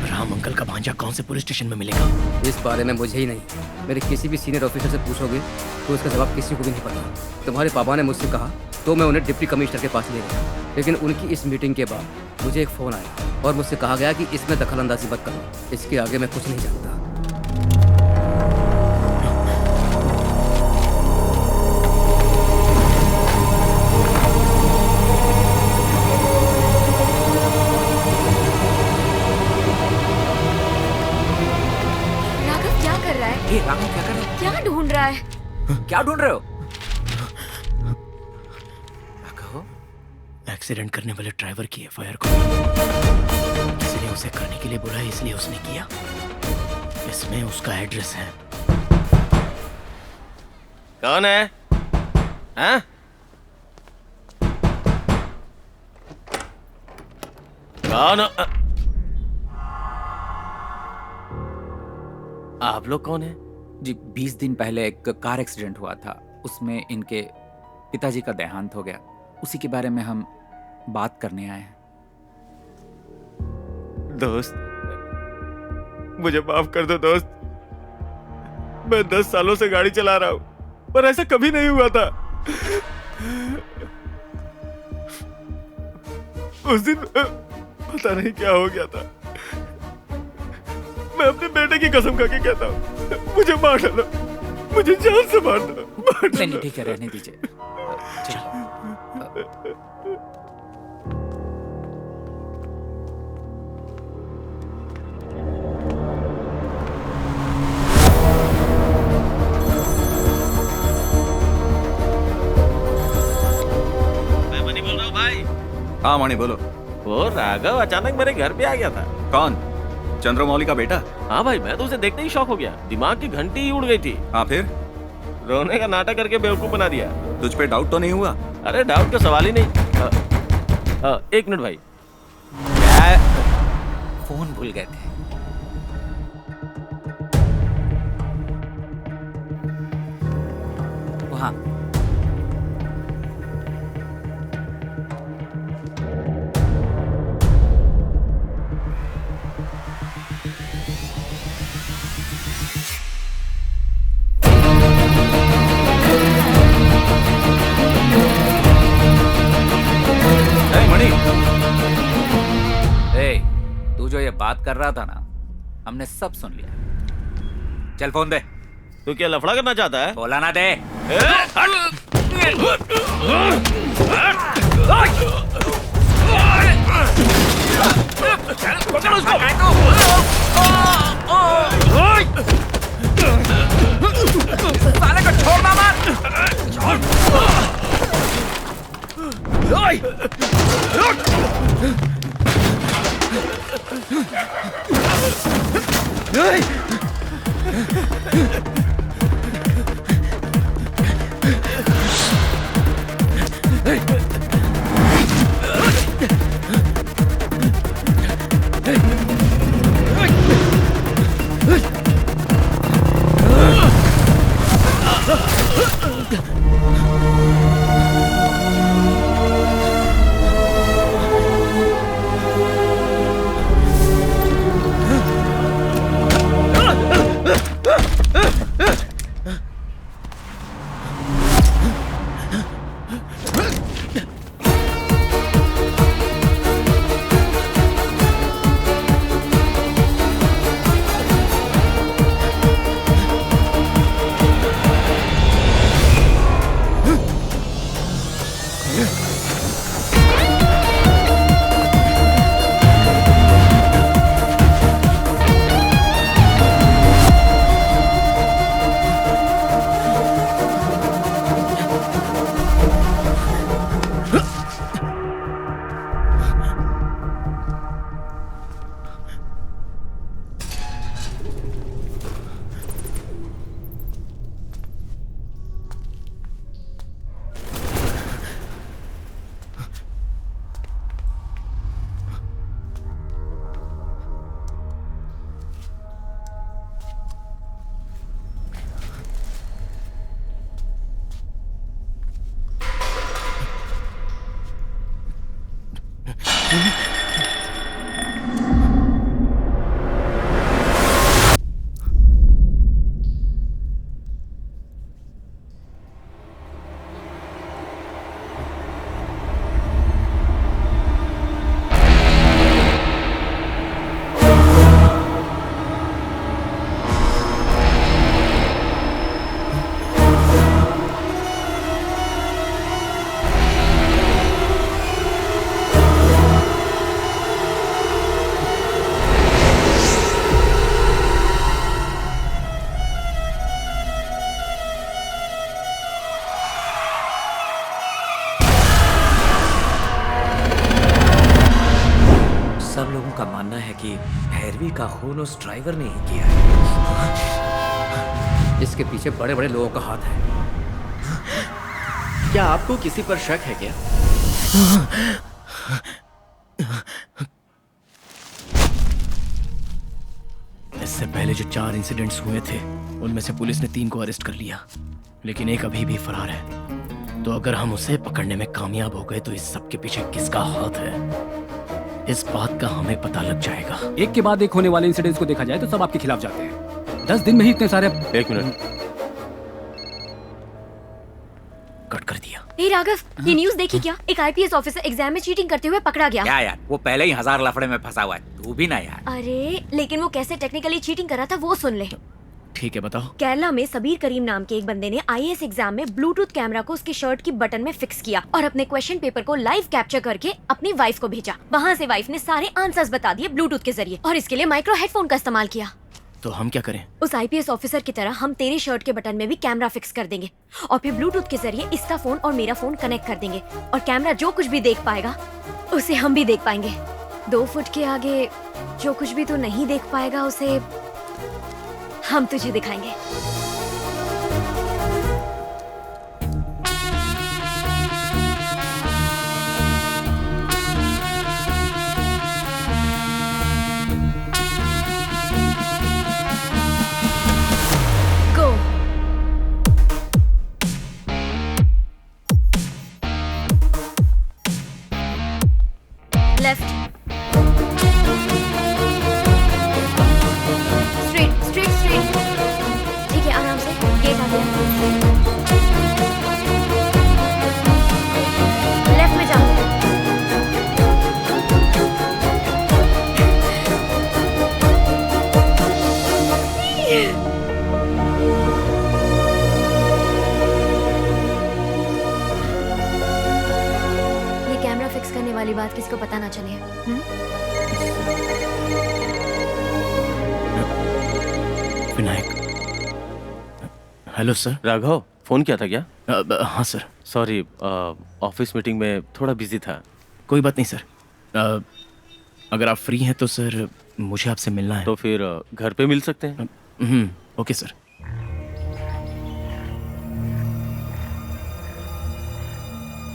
राम अंकल का भांजा कौन से पुलिस स्टेशन में मिलेगा? इस बारे में मुझे ही नहीं, मेरे किसी भी सीनियर ऑफिसर से पूछोगे तो उसका जवाब किसी को भी नहीं पता। तुम्हारे पापा ने मुझसे कहा तो मैं उन्हें डिप्टी कमिश्नर के पास ले गया, लेकिन उनकी इस मीटिंग के बाद मुझे एक फ़ोन आया और मुझसे कहा गया कि इसमें दखलंदाजी मत करो। इसके आगे मैं कुछ नहीं जानता। ये रामू क्या कर रहा है? क्या ढूंढ रहा है? क्या ढूंढ रहे हो? कहो, एक्सीडेंट करने वाले ड्राइवर की एफआईआर को किसी ने उसे करने के लिए बुलाया, इसलिए उसने किया। इसमें उसका एड्रेस है। कौन है? हाँ? कौन? आप लोग कौन है? जी 20 दिन पहले एक कार एक्सीडेंट हुआ था, उसमें इनके पिताजी का देहांत हो गया। उसी के बारे में हम बात करने आए हैं। दोस्त, मुझे माफ कर दो दोस्त। मैं 10 सालों से गाड़ी चला रहा हूं, पर ऐसा कभी नहीं हुआ था। उस दिन पता नहीं क्या हो गया था। मैं अपने बेटे की कसम खा के कहता हूं, मुझे मार डालो, मुझे जान से मार दो। नहीं ठीक है, रहने दीजिए। मैं मनी बोल रहा हूँ भाई। हाँ मणि बोलो। वो राघव अचानक मेरे घर पे आ गया था। कौन? चंद्रमौली का बेटा? हाँ भाई, मैं तो उसे देखते ही शॉक हो गया। दिमाग की घंटी ही उड़ गई थी। हाँ फिर? रोने का नाटक करके बेवकूफ बना दिया। तुझ पे डाउट तो नहीं हुआ? अरे डाउट का सवाल ही नहीं। एक मिनट भाई। क्या? फोन भूल गए थे। वहाँ तू जो ये बात कर रहा था ना, हमने सब सुन लिया। चल फोन दे। तू क्या लफड़ा करना चाहता है? बोला ना दे। साले को छोड़ना मत। का खून उस ड्राइवर ने ही किया है। इसके पीछे बड़े बड़े लोगों का हाथ है। क्या आपको किसी पर शक है क्या? इससे पहले जो 4 इंसिडेंट्स हुए थे उनमें से पुलिस ने 3 को अरेस्ट कर लिया, लेकिन एक अभी भी फरार है। तो अगर हम उसे पकड़ने में कामयाब हो गए तो इस सब के पीछे किसका हाथ है, इस बात का हमें पता लग जाएगा। एक के बाद एक होने वाले इंसिडेंट्स को देखा जाए तो सब आपके खिलाफ जाते हैं। 10 दिन में ही इतने सारे। 1 मिनट, कट कर दिया। ए राघव, ये न्यूज़ देखी क्या? एक आईपीएस ऑफिसर एग्जाम में चीटिंग करते हुए पकड़ा गया। क्या यार, वो पहले ही 1000 लफड़े में फंसा हुआ है, तू भी ना यार। अरे लेकिन वो कैसे टेक्निकली चीटिंग कर रहा था वो सुन ले। ठीक है, बताओ। केरला में सबीर करीम नाम के एक बंदे ने आईएएस एग्जाम में ब्लूटूथ कैमरा को उसके शर्ट की बटन में फिक्स किया और अपने क्वेश्चन पेपर को लाइव कैप्चर करके अपनी वाइफ को भेजा। वहाँ से वाइफ ने सारे आंसर्स बता दिए ब्लूटूथ के जरिए, और इसके लिए माइक्रो हेडफोन का इस्तेमाल किया। तो हम क्या करें? उस आईपीएस ऑफिसर की तरह हम तेरे शर्ट के बटन में भी कैमरा फिक्स कर देंगे और फिर ब्लूटूथ के जरिए इसका फोन और मेरा फोन कनेक्ट कर देंगे, और कैमरा जो कुछ भी देख पाएगा उसे हम भी देख पाएंगे। 2 फुट के आगे जो कुछ भी तू नहीं देख पाएगा उसे हम तुझे दिखाएंगे। Go. Left. Straight. ठीक है, आराम से गेट आ गया। लेफ्ट में जाओ। ये कैमरा फिक्स करने वाली बात किसी को पता ना चले। Vinayak. Hello sir. Raghav, phone किया था क्या? हाँ सर। सॉरी, ऑफिस मीटिंग में थोड़ा बिजी था। कोई बात नहीं सर। अगर आप फ्री हैं तो सर मुझे आपसे मिलना है। तो फिर घर पे मिल सकते हैं। Okay sir.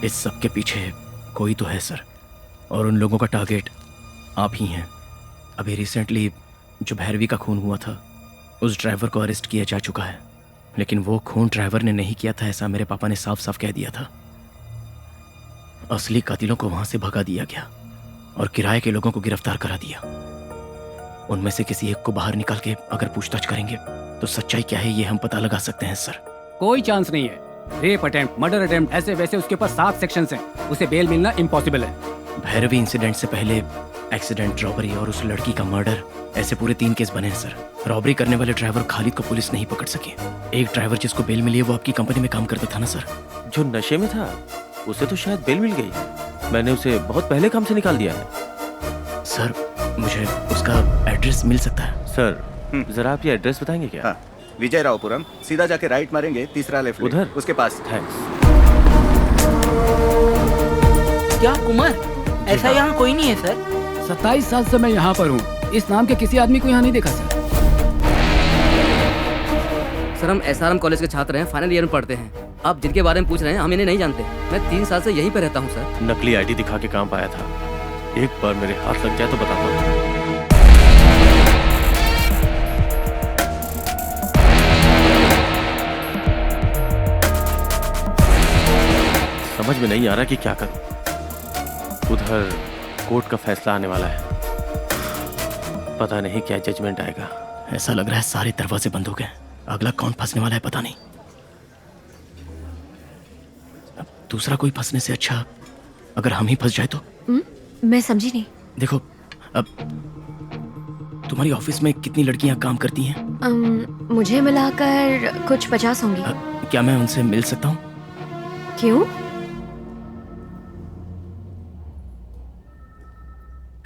इस सब के पीछे कोई तो है सर, और उन लोगों का टारगेट आप ही हैं। अभी रिसेंटली जो भैरवी का खून हुआ था उस ड्राइवर को अरेस्ट किया जा चुका है, लेकिन वो खून ड्राइवर ने नहीं किया था ऐसा मेरे पापा ने साफ साफ कह दिया था। असली कातिलों को वहां से भगा दिया गया और किराए के लोगों को गिरफ्तार करा दिया। उनमें से किसी एक को बाहर निकाल के अगर पूछताछ करेंगे तो सच्चाई क्या है ये हम पता लगा सकते हैं सर। कोई चांस नहीं है। रेप अटेम्प्ट, मर्डर अटेम्प्ट, ऐसे वैसे उसके ऊपर 7 सेक्शंस हैं। उसे बेल मिलना इम्पॉसिबल है। भैरवी इंसिडेंट से पहले एक्सीडेंट, रॉबरी और उस लड़की का मर्डर, ऐसे पूरे 3 केस बने हैं सर। रॉबरी करने वाले ड्राइवर खालिद को पुलिस नहीं पकड़ सकी। एक ड्राइवर जिसको बेल मिली है वो आपकी कंपनी में काम करता था ना सर? जो नशे में था उसे तो शायद बेल मिल गई। मैंने उसे बहुत पहले काम से निकाल दिया है। सर मुझे उसका एड्रेस मिल सकता है? सर जरा आप ये एड्रेस बताएंगे क्या? हाँ, विजय रावपुरम, सीधा जाके राइट मारेंगे, तीसरा लेफ्ट उधर उसके पास। थैंक्स। क्या कुमार, ऐसा यहाँ कोई नहीं है सर? 27 साल से मैं यहाँ पर हूँ। इस नाम के किसी आदमी को यहाँ नहीं देखा सर। सर हम SRM कॉलेज के छात्र हैं, फाइनल ईयर में पढ़ते हैं। आप जिनके बारे में पूछ रहे हैं हम इन्हें नहीं जानते। मैं 3 साल से यहीं पे रहता हूँ सर। नकली आईडी दिखा के काम पाया था। एक बार मेरे हाथ लग जाए तो बताता हूँ। समझ में नहीं आ रहा कि क्या करूं। उधर कोर्ट का फैसला आने वाला है, पता नहीं क्या जजमेंट आएगा। ऐसा लग रहा है सारे दरवाजे बंद हो गए। अगला कौन फंसने वाला है पता नहीं। अब दूसरा कोई फंसने से अच्छा अगर हम ही फंस जाए तो। मैं समझी नहीं। देखो, अब तुम्हारी ऑफिस में कितनी लड़कियां काम करती हैं? मुझे मिलाकर कुछ 50 होंगी। क्या मैं उनसे मिल सकता हूँ? क्यों?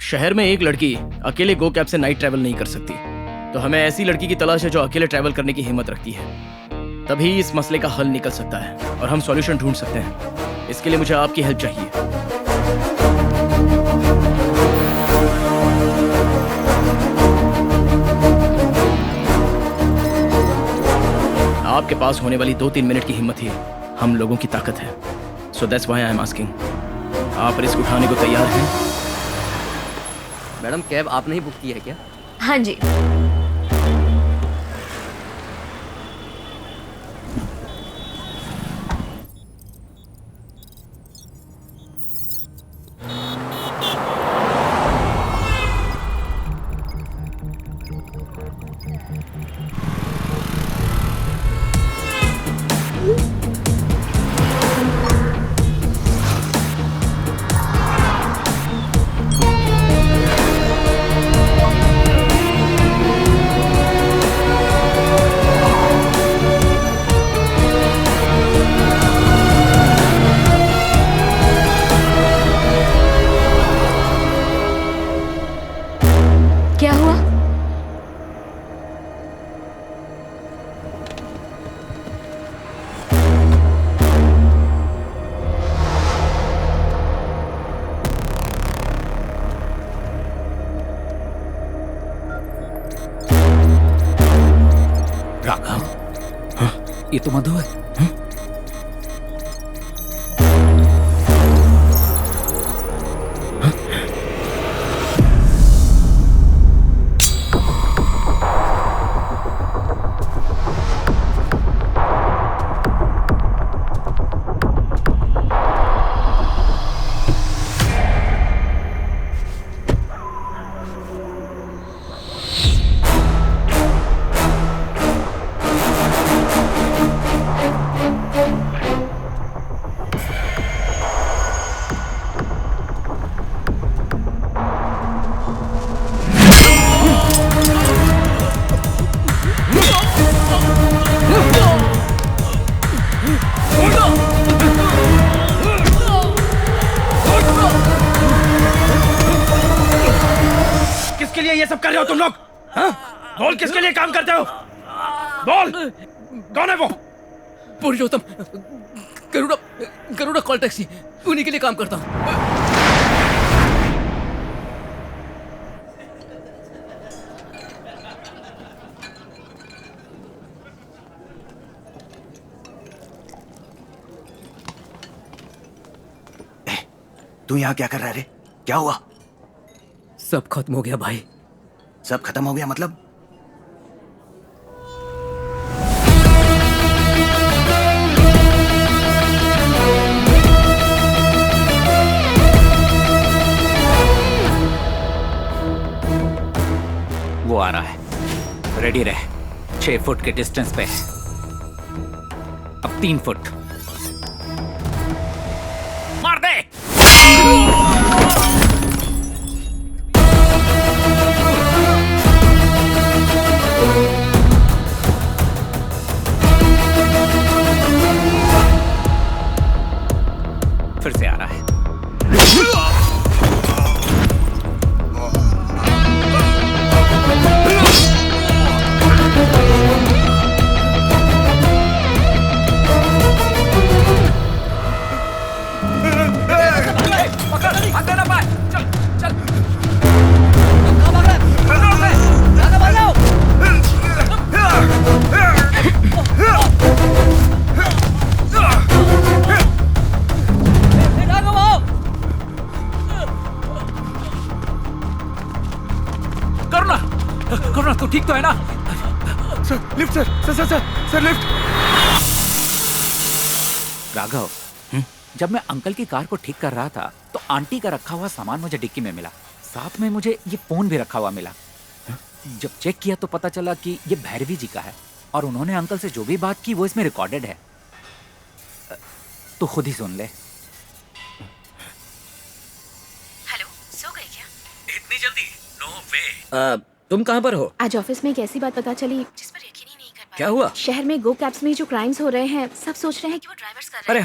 शहर में एक लड़की अकेले गो कैब से नाइट ट्रैवल नहीं कर सकती, तो हमें ऐसी लड़की की तलाश है जो अकेले ट्रैवल करने की हिम्मत रखती है। तभी इस मसले का हल निकल सकता है और हम सॉल्यूशन ढूंढ सकते हैं। इसके लिए मुझे आपकी हेल्प चाहिए। आपके पास होने वाली 2-3 मिनट की हिम्मत ही हम लोगों की ताकत है। So that's why I am asking, आप रिस्क उठाने को तैयार हैं? मैडम कैब आपने ही बुक की है क्या? हाँ जी। क्या हुआ? राघव, ये तो मधु है। किसके लिए ये सब कर रहे हो तुम लोग? हाँ? बोल, किसके लिए काम करते हो? बोल, कौन है वो? पुरुषोत्तम, गरुड़ा कॉल टैक्सी, उन्हीं के लिए काम करता हूँ। तू यहाँ क्या कर रहा है रे? क्या हुआ? सब खत्म हो गया भाई। सब खत्म हो गया मतलब? वो आ रहा है, रेडी रहे। 6 फुट के डिस्टेंस पे है, अब 3 फुट। मार दे। फिर से आ रहा है। करुणा, तू ठीक तो है ना? Sir, lift sir, sir lift. Raghav, जब मैं अंकल की कार को ठीक कर रहा था तो आंटी का रखा हुआ सामान मुझे डिक्की में मिला। साथ में मुझे ये फोन भी रखा हुआ मिला। जब चेक किया तो पता चला कि ये भैरवी जी का है और उन्होंने अंकल से जो भी बात की वो इसमें रिकॉर्डेड है। तो खुद ही सुन ले। हेलो, सो गए क्या? इतनी जल्दी? नो वे। तुम कहाँ पर हो? आज ऑफिस में एक ऐसी बात पता चली जिस पर यकीन ही नहीं कर पाया। क्या हुआ? शहर में गो कैब्स में जो क्राइम्स हो रहे हैं, सब सोच रहे हैं कि वो ड्राइवर्स कर रहे हैं। अरे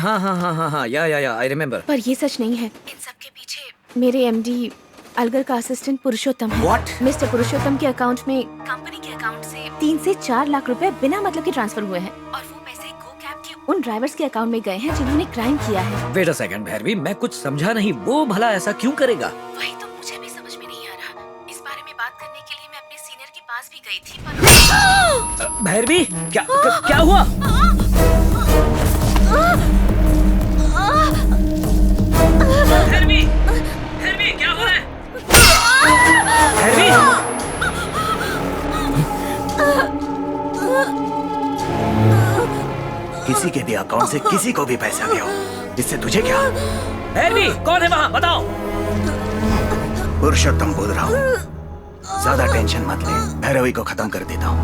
हाँ, या आई रिमेम्बर। पर ये सच नहीं है। इन सब के पीछे मेरे एमडी अलगर का असिस्टेंट पुरुषोत्तम है। What? मिस्टर पुरुषोत्तम के अकाउंट में कंपनी के अकाउंट से 3 से 4 लाख रुपए बिना मतलब के ट्रांसफर हुए हैं और वो पैसे गो कैब के उन ड्राइवर्स के अकाउंट में गए हैं जिन्होंने क्राइम किया है। वेट अ सेकंड भैरवी, मैं कुछ समझा नहीं। वो भला ऐसा क्यों करेगा? वही तो मुझे भी समझ में नहीं आ रहा। इस बारे में बात करने के लिए मैं अपने सीनियर के पास भी गई थी पर भैरवी, क्या हुआ? भैरवी, क्या हो रहा है? भैरवी! किसी के भी अकाउंट से किसी को भी पैसा गया हो, इससे तुझे क्या? भैरवी, कौन है वहाँ? बताओ। पुरुषोत्तम बोल रहा हूँ। ज्यादा टेंशन मत ले, भैरवी को खत्म कर देता हूँ।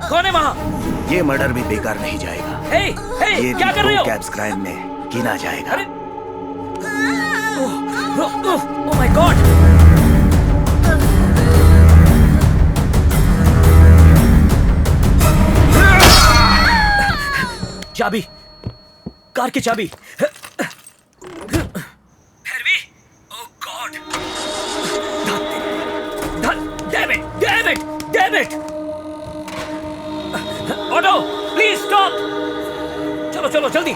कौन है वहाँ? ये मर्डर भी बेकार नहीं जाएगा। ये क्या कर रहे हो? कैप्स क्राइम में गिना जाएगा। Oh my god! चाबी, कार की चाबी। Bhairavi, oh god! Damn it! Auto, please stop! चलो जल्दी!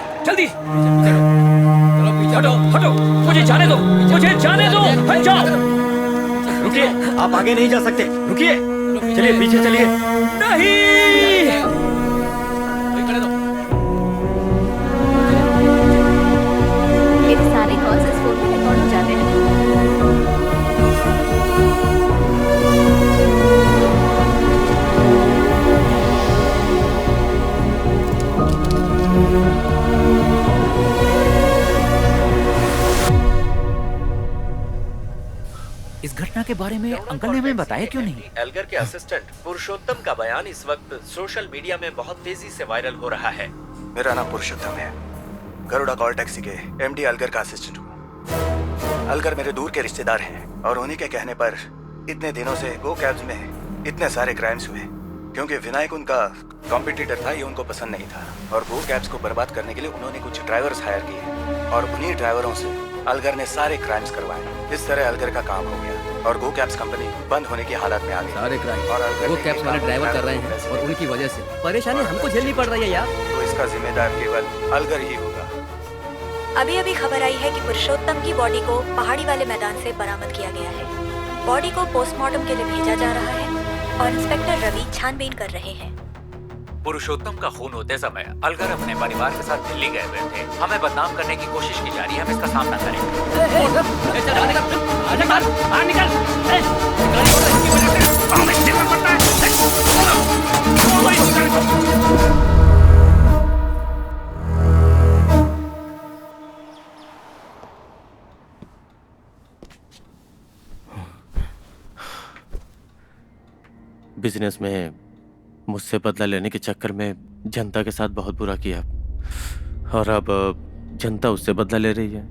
हटो! मुझे जाने दो! हट जाओ! रुकिए, आप आगे नहीं जा सकते। रुकिए, चलिए पीछे चलिए। नहीं! मेरे सारे कॉल्स इस फोन में रिकॉर्ड हो जाते हैं। इस घटना के बारे में अंकल ने हमें बताया क्यों नहीं? एल्गर के असिस्टेंट पुरुषोत्तम का बयान इस वक्त सोशल मीडिया में बहुत तेजी से वायरल हो रहा है। मेरा नाम पुरुषोत्तम है, गरुड़ा कॉल टैक्सी के एमडी अलगर का असिस्टेंट हूँ। अलगर मेरे दूर के रिश्तेदार हैं और उन्हीं के कहने पर इतने दिनों से गो कैब्स में इतने सारे क्राइम्स हुए, क्योंकि विनायक उनका कॉम्पिटिटर था, ये उनको पसंद नहीं था और गो कैब्स को बर्बाद करने के लिए उन्होंने कुछ ड्राइवर्स हायर किए और उन्हीं ड्राइवरों से अलगर ने सारे क्राइम्स करवाए। इस तरह अलगर का काम हो गया और गो कैब्स कंपनी बंद होने की हालत में आ गई। सारे क्राइम और अलगर गो कैब्स वाले ड्राइवर कर रहे हैं और उनकी वजह से परेशानी हमको झेलनी पड़ रही है यार। तो इसका जिम्मेदार केवल अलगर ही होगा। अभी खबर आई है कि पुरुषोत्तम की बॉडी को पहाड़ी वाले मैदान से बरामद किया गया है। बॉडी को पोस्टमार्टम के लिए भेजा जा रहा है और इंस्पेक्टर रवि छानबीन कर रहे हैं। पुरुषोत्तम का खून होते समय अलगर अपने परिवार के साथ दिल्ली गए हुए थे। हमें बदनाम करने की कोशिश की जा रही है, हम इसका सामना करेंगे। बिजनेस में मुझसे बदला लेने के चक्कर में जनता के साथ बहुत बुरा किया और अब जनता उससे बदला ले रही है।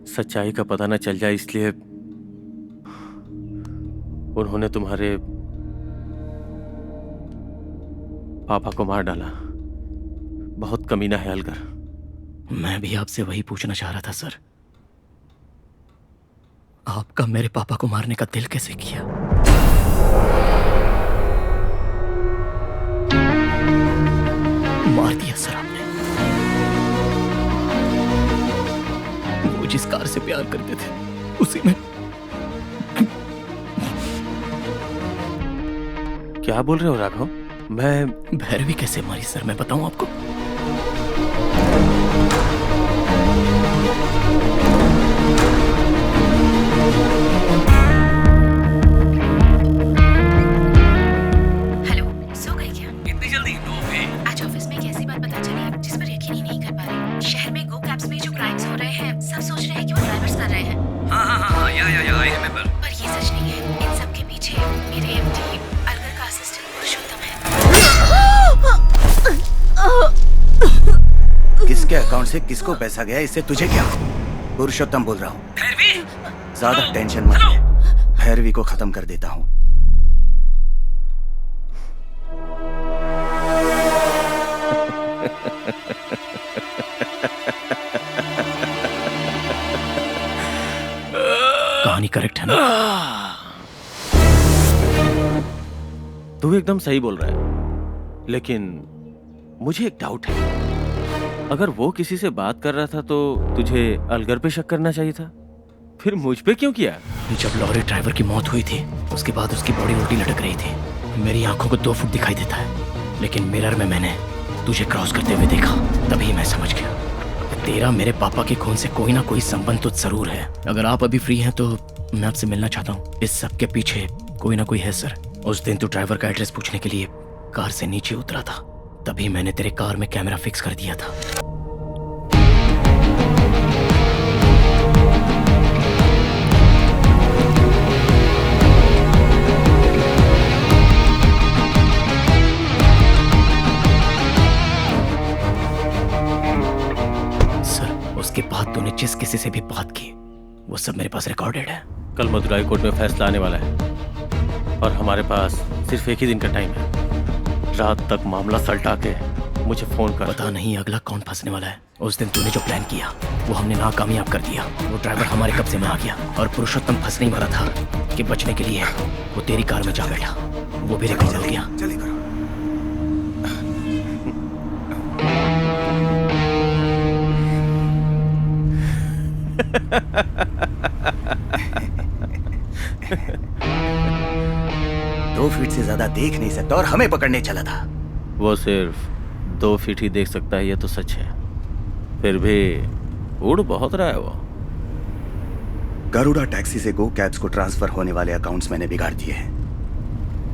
सच्चाई का पता न चल जाए इसलिए उन्होंने तुम्हारे पापा को मार डाला। बहुत कमीना है अलगर। मैं भी आपसे वही पूछना चाह रहा था सर, आपका मेरे पापा को मारने का दिल कैसे किया? मार दिया सर आपने। वो जिस कार से प्यार करते थे उसी में। क्या बोल रहे हो राघव? मैं भैरवी कैसे मारी सर, मैं बताऊं आपको? हेलो, सो गए क्या? इतनी जल्दी? नो वे। आज ऑफिस में एक ऐसी बात पता चली जिस पर यकीन ही नहीं कर पा रहे। शहर में गो कैब्स में जो क्राइम्स हो रहे हैं, सब सोच रहे हैं कि वो ड्राइवर्स कर रहे हैं। हाँ, या आई रिमेंबर। पर ये सच नहीं है। इन सब के पीछे मेरे एमडी अलगर का असिस्टेंट पुरुषोत्तम है। किसके अकाउंट से किसको पैसा गया, इससे तुझे क्या? पुरुषोत्तम बोल रहा हूँ। ज्यादा टेंशन मत ले, भैरवी को खत्म कर देता हूँ। कहानी करेक्ट है ना? तू एकदम सही बोल रहा है, लेकिन मुझे एक डाउट है। अगर वो किसी से बात कर रहा था तो तुझे अलगर पे शक करना चाहिए था, फिर मुझ पे क्यों किया? जब लॉरी ड्राइवर की मौत हुई थी उसके बाद उसकी बॉडी उल्टी लटक रही थी। मेरी आंखों को 2 फुट दिखाई देता है, लेकिन मिरर में मैंने तुझे क्रॉस करते हुए देखा। तभी मैं समझ गया तेरा मेरे पापा के खून से कोई ना कोई संबंध तो जरूर है। अगर आप अभी फ्री हैं तो मैं आपसे मिलना चाहता हूँ। इस सब के पीछे कोई ना कोई है सर। उस दिन तू ड्राइवर का एड्रेस पूछने के लिए कार से नीचे उतरा था, तभी मैंने तेरे कार में कैमरा फिक्स कर दिया था। उसके बाद तूने जिस किसी से भी बात की वो सब मेरे पास रिकॉर्डेड है। कल मदुराई कोर्ट में फैसला आने वाला है और हमारे पास सिर्फ एक ही दिन का टाइम है। रात तक मामला सलटा के मुझे फोन कर। पता नहीं अगला कौन फंसने वाला है। उस दिन तूने जो प्लान किया वो हमने नाकामयाब कर दिया। वो ड्राइवर हमारे कब्जे में आ गया और पुरुषोत्तम फंसने ही वाला था कि बचने के लिए वो तेरी कार में जा बैठा। वो भी रिकॉर्ड हो गया। दो फीट से ज्यादा देख नहीं सकता और हमें पकड़ने चला था। वो सिर्फ 2 फीट ही देख सकता है, ये तो सच है। फिर भी उड़ बहुत रहा है वो। गरुड़ा टैक्सी से गो कैब्स को ट्रांसफर होने वाले अकाउंट्स मैंने बिगाड़ दिए हैं।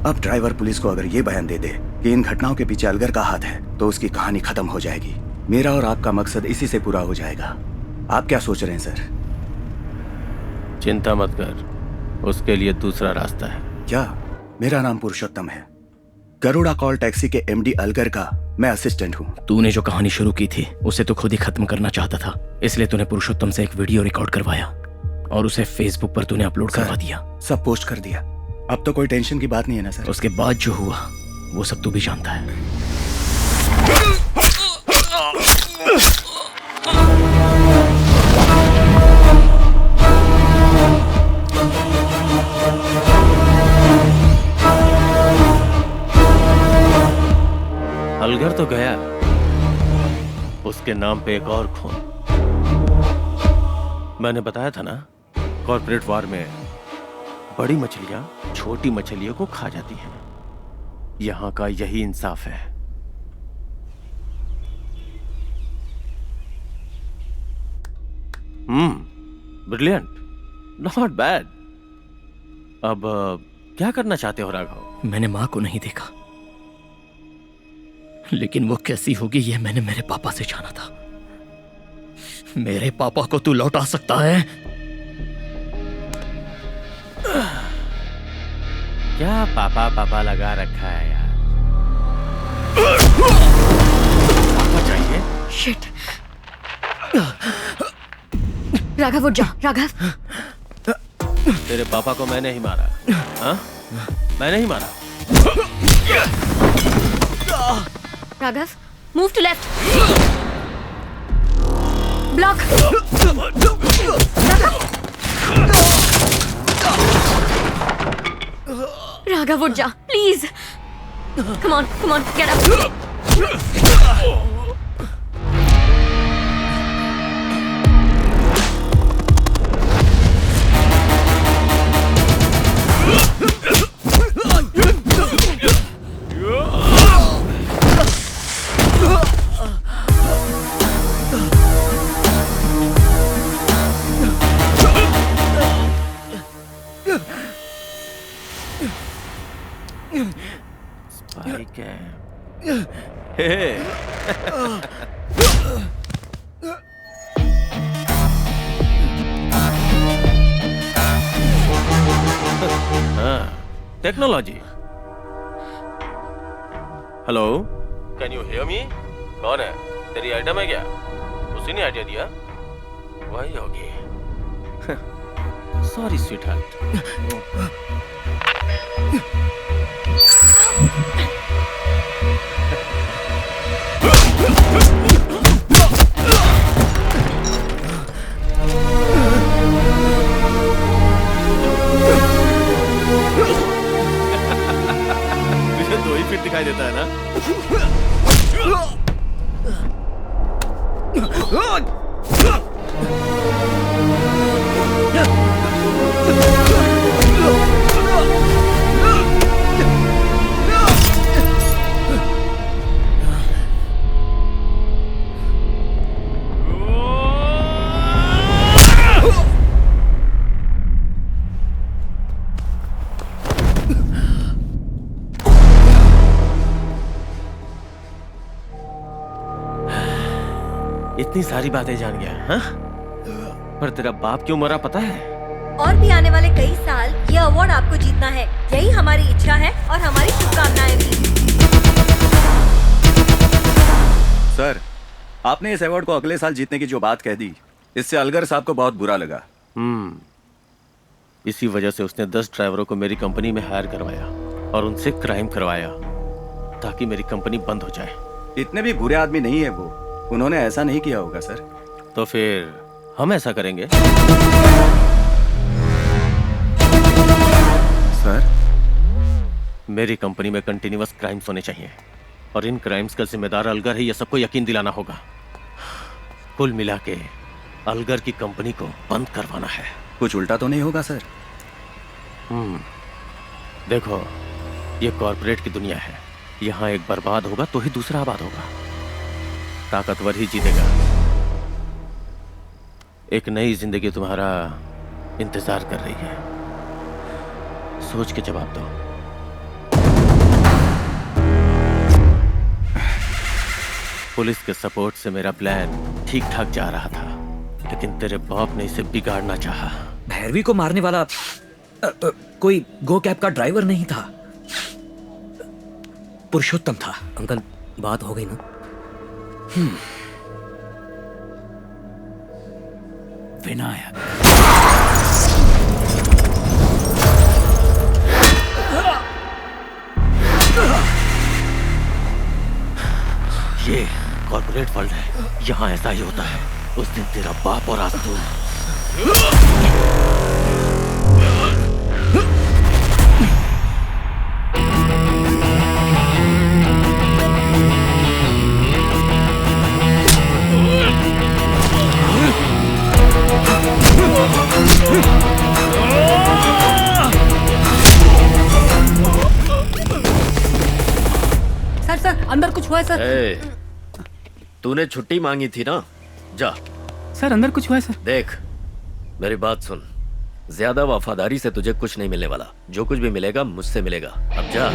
अब ड्राइवर पुलिस को अगर ये बयान दे दे कि इन घटनाओं के पीछे अलगर का हाथ है तो उसकी कहानी खत्म हो जाएगी। मेरा और आपका मकसद इसी से पूरा हो जाएगा। आप क्या सोच रहे हैं सर? चिंता मत कर, उसके लिए दूसरा रास्ता है। क्या? मेरा नाम पुरुषोत्तम है। गरुड़ा कॉल टैक्सी के एमडी अलगर का मैं असिस्टेंट हूँ। तूने जो कहानी शुरू की थी उसे तो खुद ही खत्म करना चाहता था, इसलिए तूने पुरुषोत्तम से एक वीडियो रिकॉर्ड करवाया और उसे फेसबुक पर तूने अपलोड करवा दिया। सब पोस्ट कर दिया। अब तो कोई टेंशन की बात नहीं है ना सर? उसके बाद जो हुआ वो सब तू भी जानता है। अलगर तो गया, उसके नाम पे एक और खून। मैंने बताया था ना, कॉर्पोरेट वार में बड़ी मछलियां छोटी मछलियों को खा जाती हैं। यहां का यही इंसाफ है। Brilliant, not bad. अब क्या करना चाहते हो राघव? मैंने माँ को नहीं देखा, लेकिन वो कैसी होगी ये मैंने मेरे पापा से जाना था। मेरे पापा को तू लौटा सकता है? क्या पापा पापा लगा रखा है यार। पापा चाहिए? शिट। राघव उठ जा। राघव, तेरे पापा को मैंने ही मारा। हाँ? मैंने ही मारा। Raghav, move to left. Block. Raghav उठ जा please. Come on get up. Spike है। Hey. Technology. Hello, can you hear me? कौन है? तेरी आइटम है क्या? उसी ने आइडिया दिया? वही होगी। Sorry sweet heart. तुझे 2 ही फीट दिखाई देता है ना? इतनी सारी बातें जान गया, हाँ? पर तेरा बाप क्यों मरा पता है? और भी आने वाले कई साल ये अवार्ड आपको जीतना है, यही हमारी इच्छा है और हमारी शुभकामनाएं भी। सर, आपने इस अवार्ड को अगले साल जीतने की जो बात कह दी, इससे अलगर साहब को बहुत बुरा लगा। इसी वजह से उसने 10 ड्राइवरों को मेरी कंपनी में हायर करवाया और उनसे क्राइम करवाया ताकि मेरी कंपनी बंद हो जाए। इतने भी बुरे आदमी नहीं है वो, उन्होंने ऐसा नहीं किया होगा सर। तो फिर हम ऐसा करेंगे। सर, मेरी कंपनी में कंटिन्यूअस क्राइम्स होने चाहिए और इन क्राइम्स का जिम्मेदार अलगर है, ये सबको यकीन दिलाना होगा। कुल मिला के अलगर की कंपनी को बंद करवाना है। कुछ उल्टा तो नहीं होगा सर? देखो, ये कॉर्पोरेट की दुनिया है, यहाँ एक बर्बाद होगा तो ही दूसरा आबाद होगा, ताकतवर ही जीतेगा। एक नई जिंदगी तुम्हारा इंतजार कर रही है, सोच के जवाब दो। पुलिस के सपोर्ट से मेरा प्लान ठीक ठाक जा रहा था, लेकिन तेरे बाप ने इसे बिगाड़ना चाहा। भैरवी को मारने वाला कोई गो कैब का ड्राइवर नहीं था, पुरुषोत्तम था। अंकल, बात हो गई ना? विनायक। ये कॉर्पोरेट वर्ल्ड है, यहाँ ऐसा ही होता है। उस दिन तेरा बाप और आज तू। सर अंदर कुछ हुआ है सर। तूने छुट्टी मांगी थी ना, जा। सर अंदर कुछ हुआ है सर। देख, मेरी बात सुन, ज्यादा वफादारी से तुझे कुछ नहीं मिलने वाला। जो कुछ भी मिलेगा मुझसे मिलेगा। अब जा।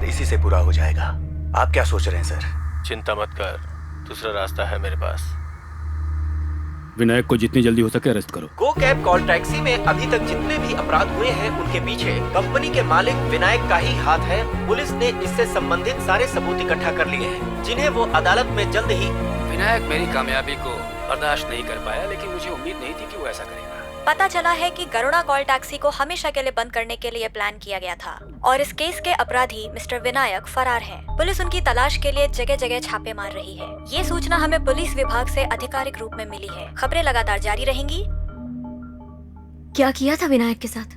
इसी से पूरा हो जाएगा। आप क्या सोच रहे हैं सर? चिंता मत कर, दूसरा रास्ता है मेरे पास। विनायक को जितनी जल्दी हो सके अरेस्ट करो। गो कैब कॉल टैक्सी में अभी तक जितने भी अपराध हुए हैं उनके पीछे कंपनी के मालिक विनायक का ही हाथ है। पुलिस ने इससे संबंधित सारे सबूत इकट्ठा कर लिए हैं, जिन्हें वो अदालत में जल्द ही। विनायक मेरी कामयाबी को बर्दाश्त नहीं कर पाया, लेकिन मुझे उम्मीद नहीं थी कि वो ऐसा करेगा। पता चला है कि गरुड़ा कॉल टैक्सी को हमेशा के लिए बंद करने के लिए प्लान किया गया था और इस केस के अपराधी मिस्टर विनायक फरार हैं। पुलिस उनकी तलाश के लिए जगह जगह छापे मार रही है। ये सूचना हमें पुलिस विभाग से आधिकारिक रूप में मिली है। खबरें लगातार जारी रहेंगी। क्या किया था विनायक के साथ?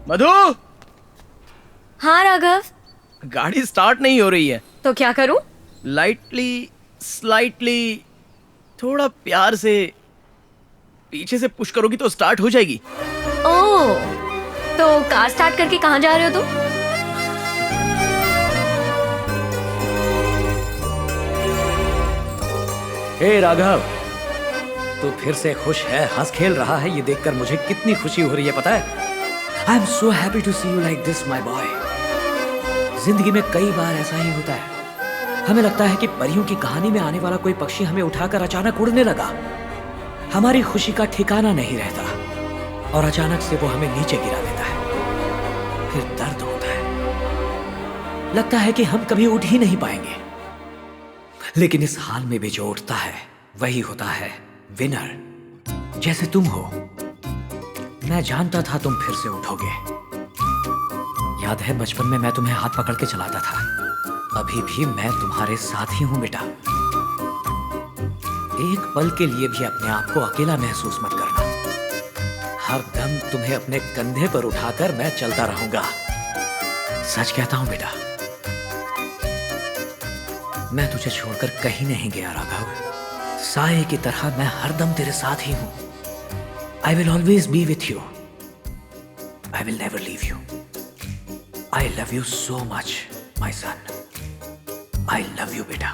मधु, हाँ राघव, गाड़ी स्टार्ट नहीं हो रही है। तो क्या करूं? लाइटली स्लाइटली थोड़ा प्यार से पीछे से पुश करोगी तो स्टार्ट हो जाएगी। ओह, तो कार स्टार्ट करके कहाँ जा रहे हो तुम? हे राघव, तू फिर से खुश है, हंस खेल रहा है, ये देखकर मुझे कितनी खुशी हो रही है पता है। I am so happy to see you like this my boy. जिंदगी में कई बार ऐसा ही होता है, हमें लगता है कि परियों की कहानी में आने वाला कोई पक्षी हमें उठाकर अचानक उड़ने लगा। हमारी खुशी का ठिकाना नहीं रहता और अचानक से वो हमें नीचे गिरा देता है। फिर दर्द होता है, लगता है कि हम कभी उठ ही नहीं पाएंगे। लेकिन इस हाल में भी जो उठता है वही होता है विनर, जैसे तुम हो। मैं जानता था तुम फिर से उठोगे। याद है बचपन में मैं तुम्हें हाथ पकड़ के चलाता था, अभी भी मैं तुम्हारे साथ ही हूं बेटा। एक पल के लिए भी अपने आप को अकेला महसूस मत करना। हर दम तुम्हें अपने कंधे पर उठाकर मैं चलता रहूंगा। सच कहता हूं बेटा, मैं तुझे छोड़कर कहीं नहीं गया राघव। साए की तरह मैं हरदम तेरे साथ ही हूं। I will always be with you. I will never leave you. I love you so much, my son. I love you, beta.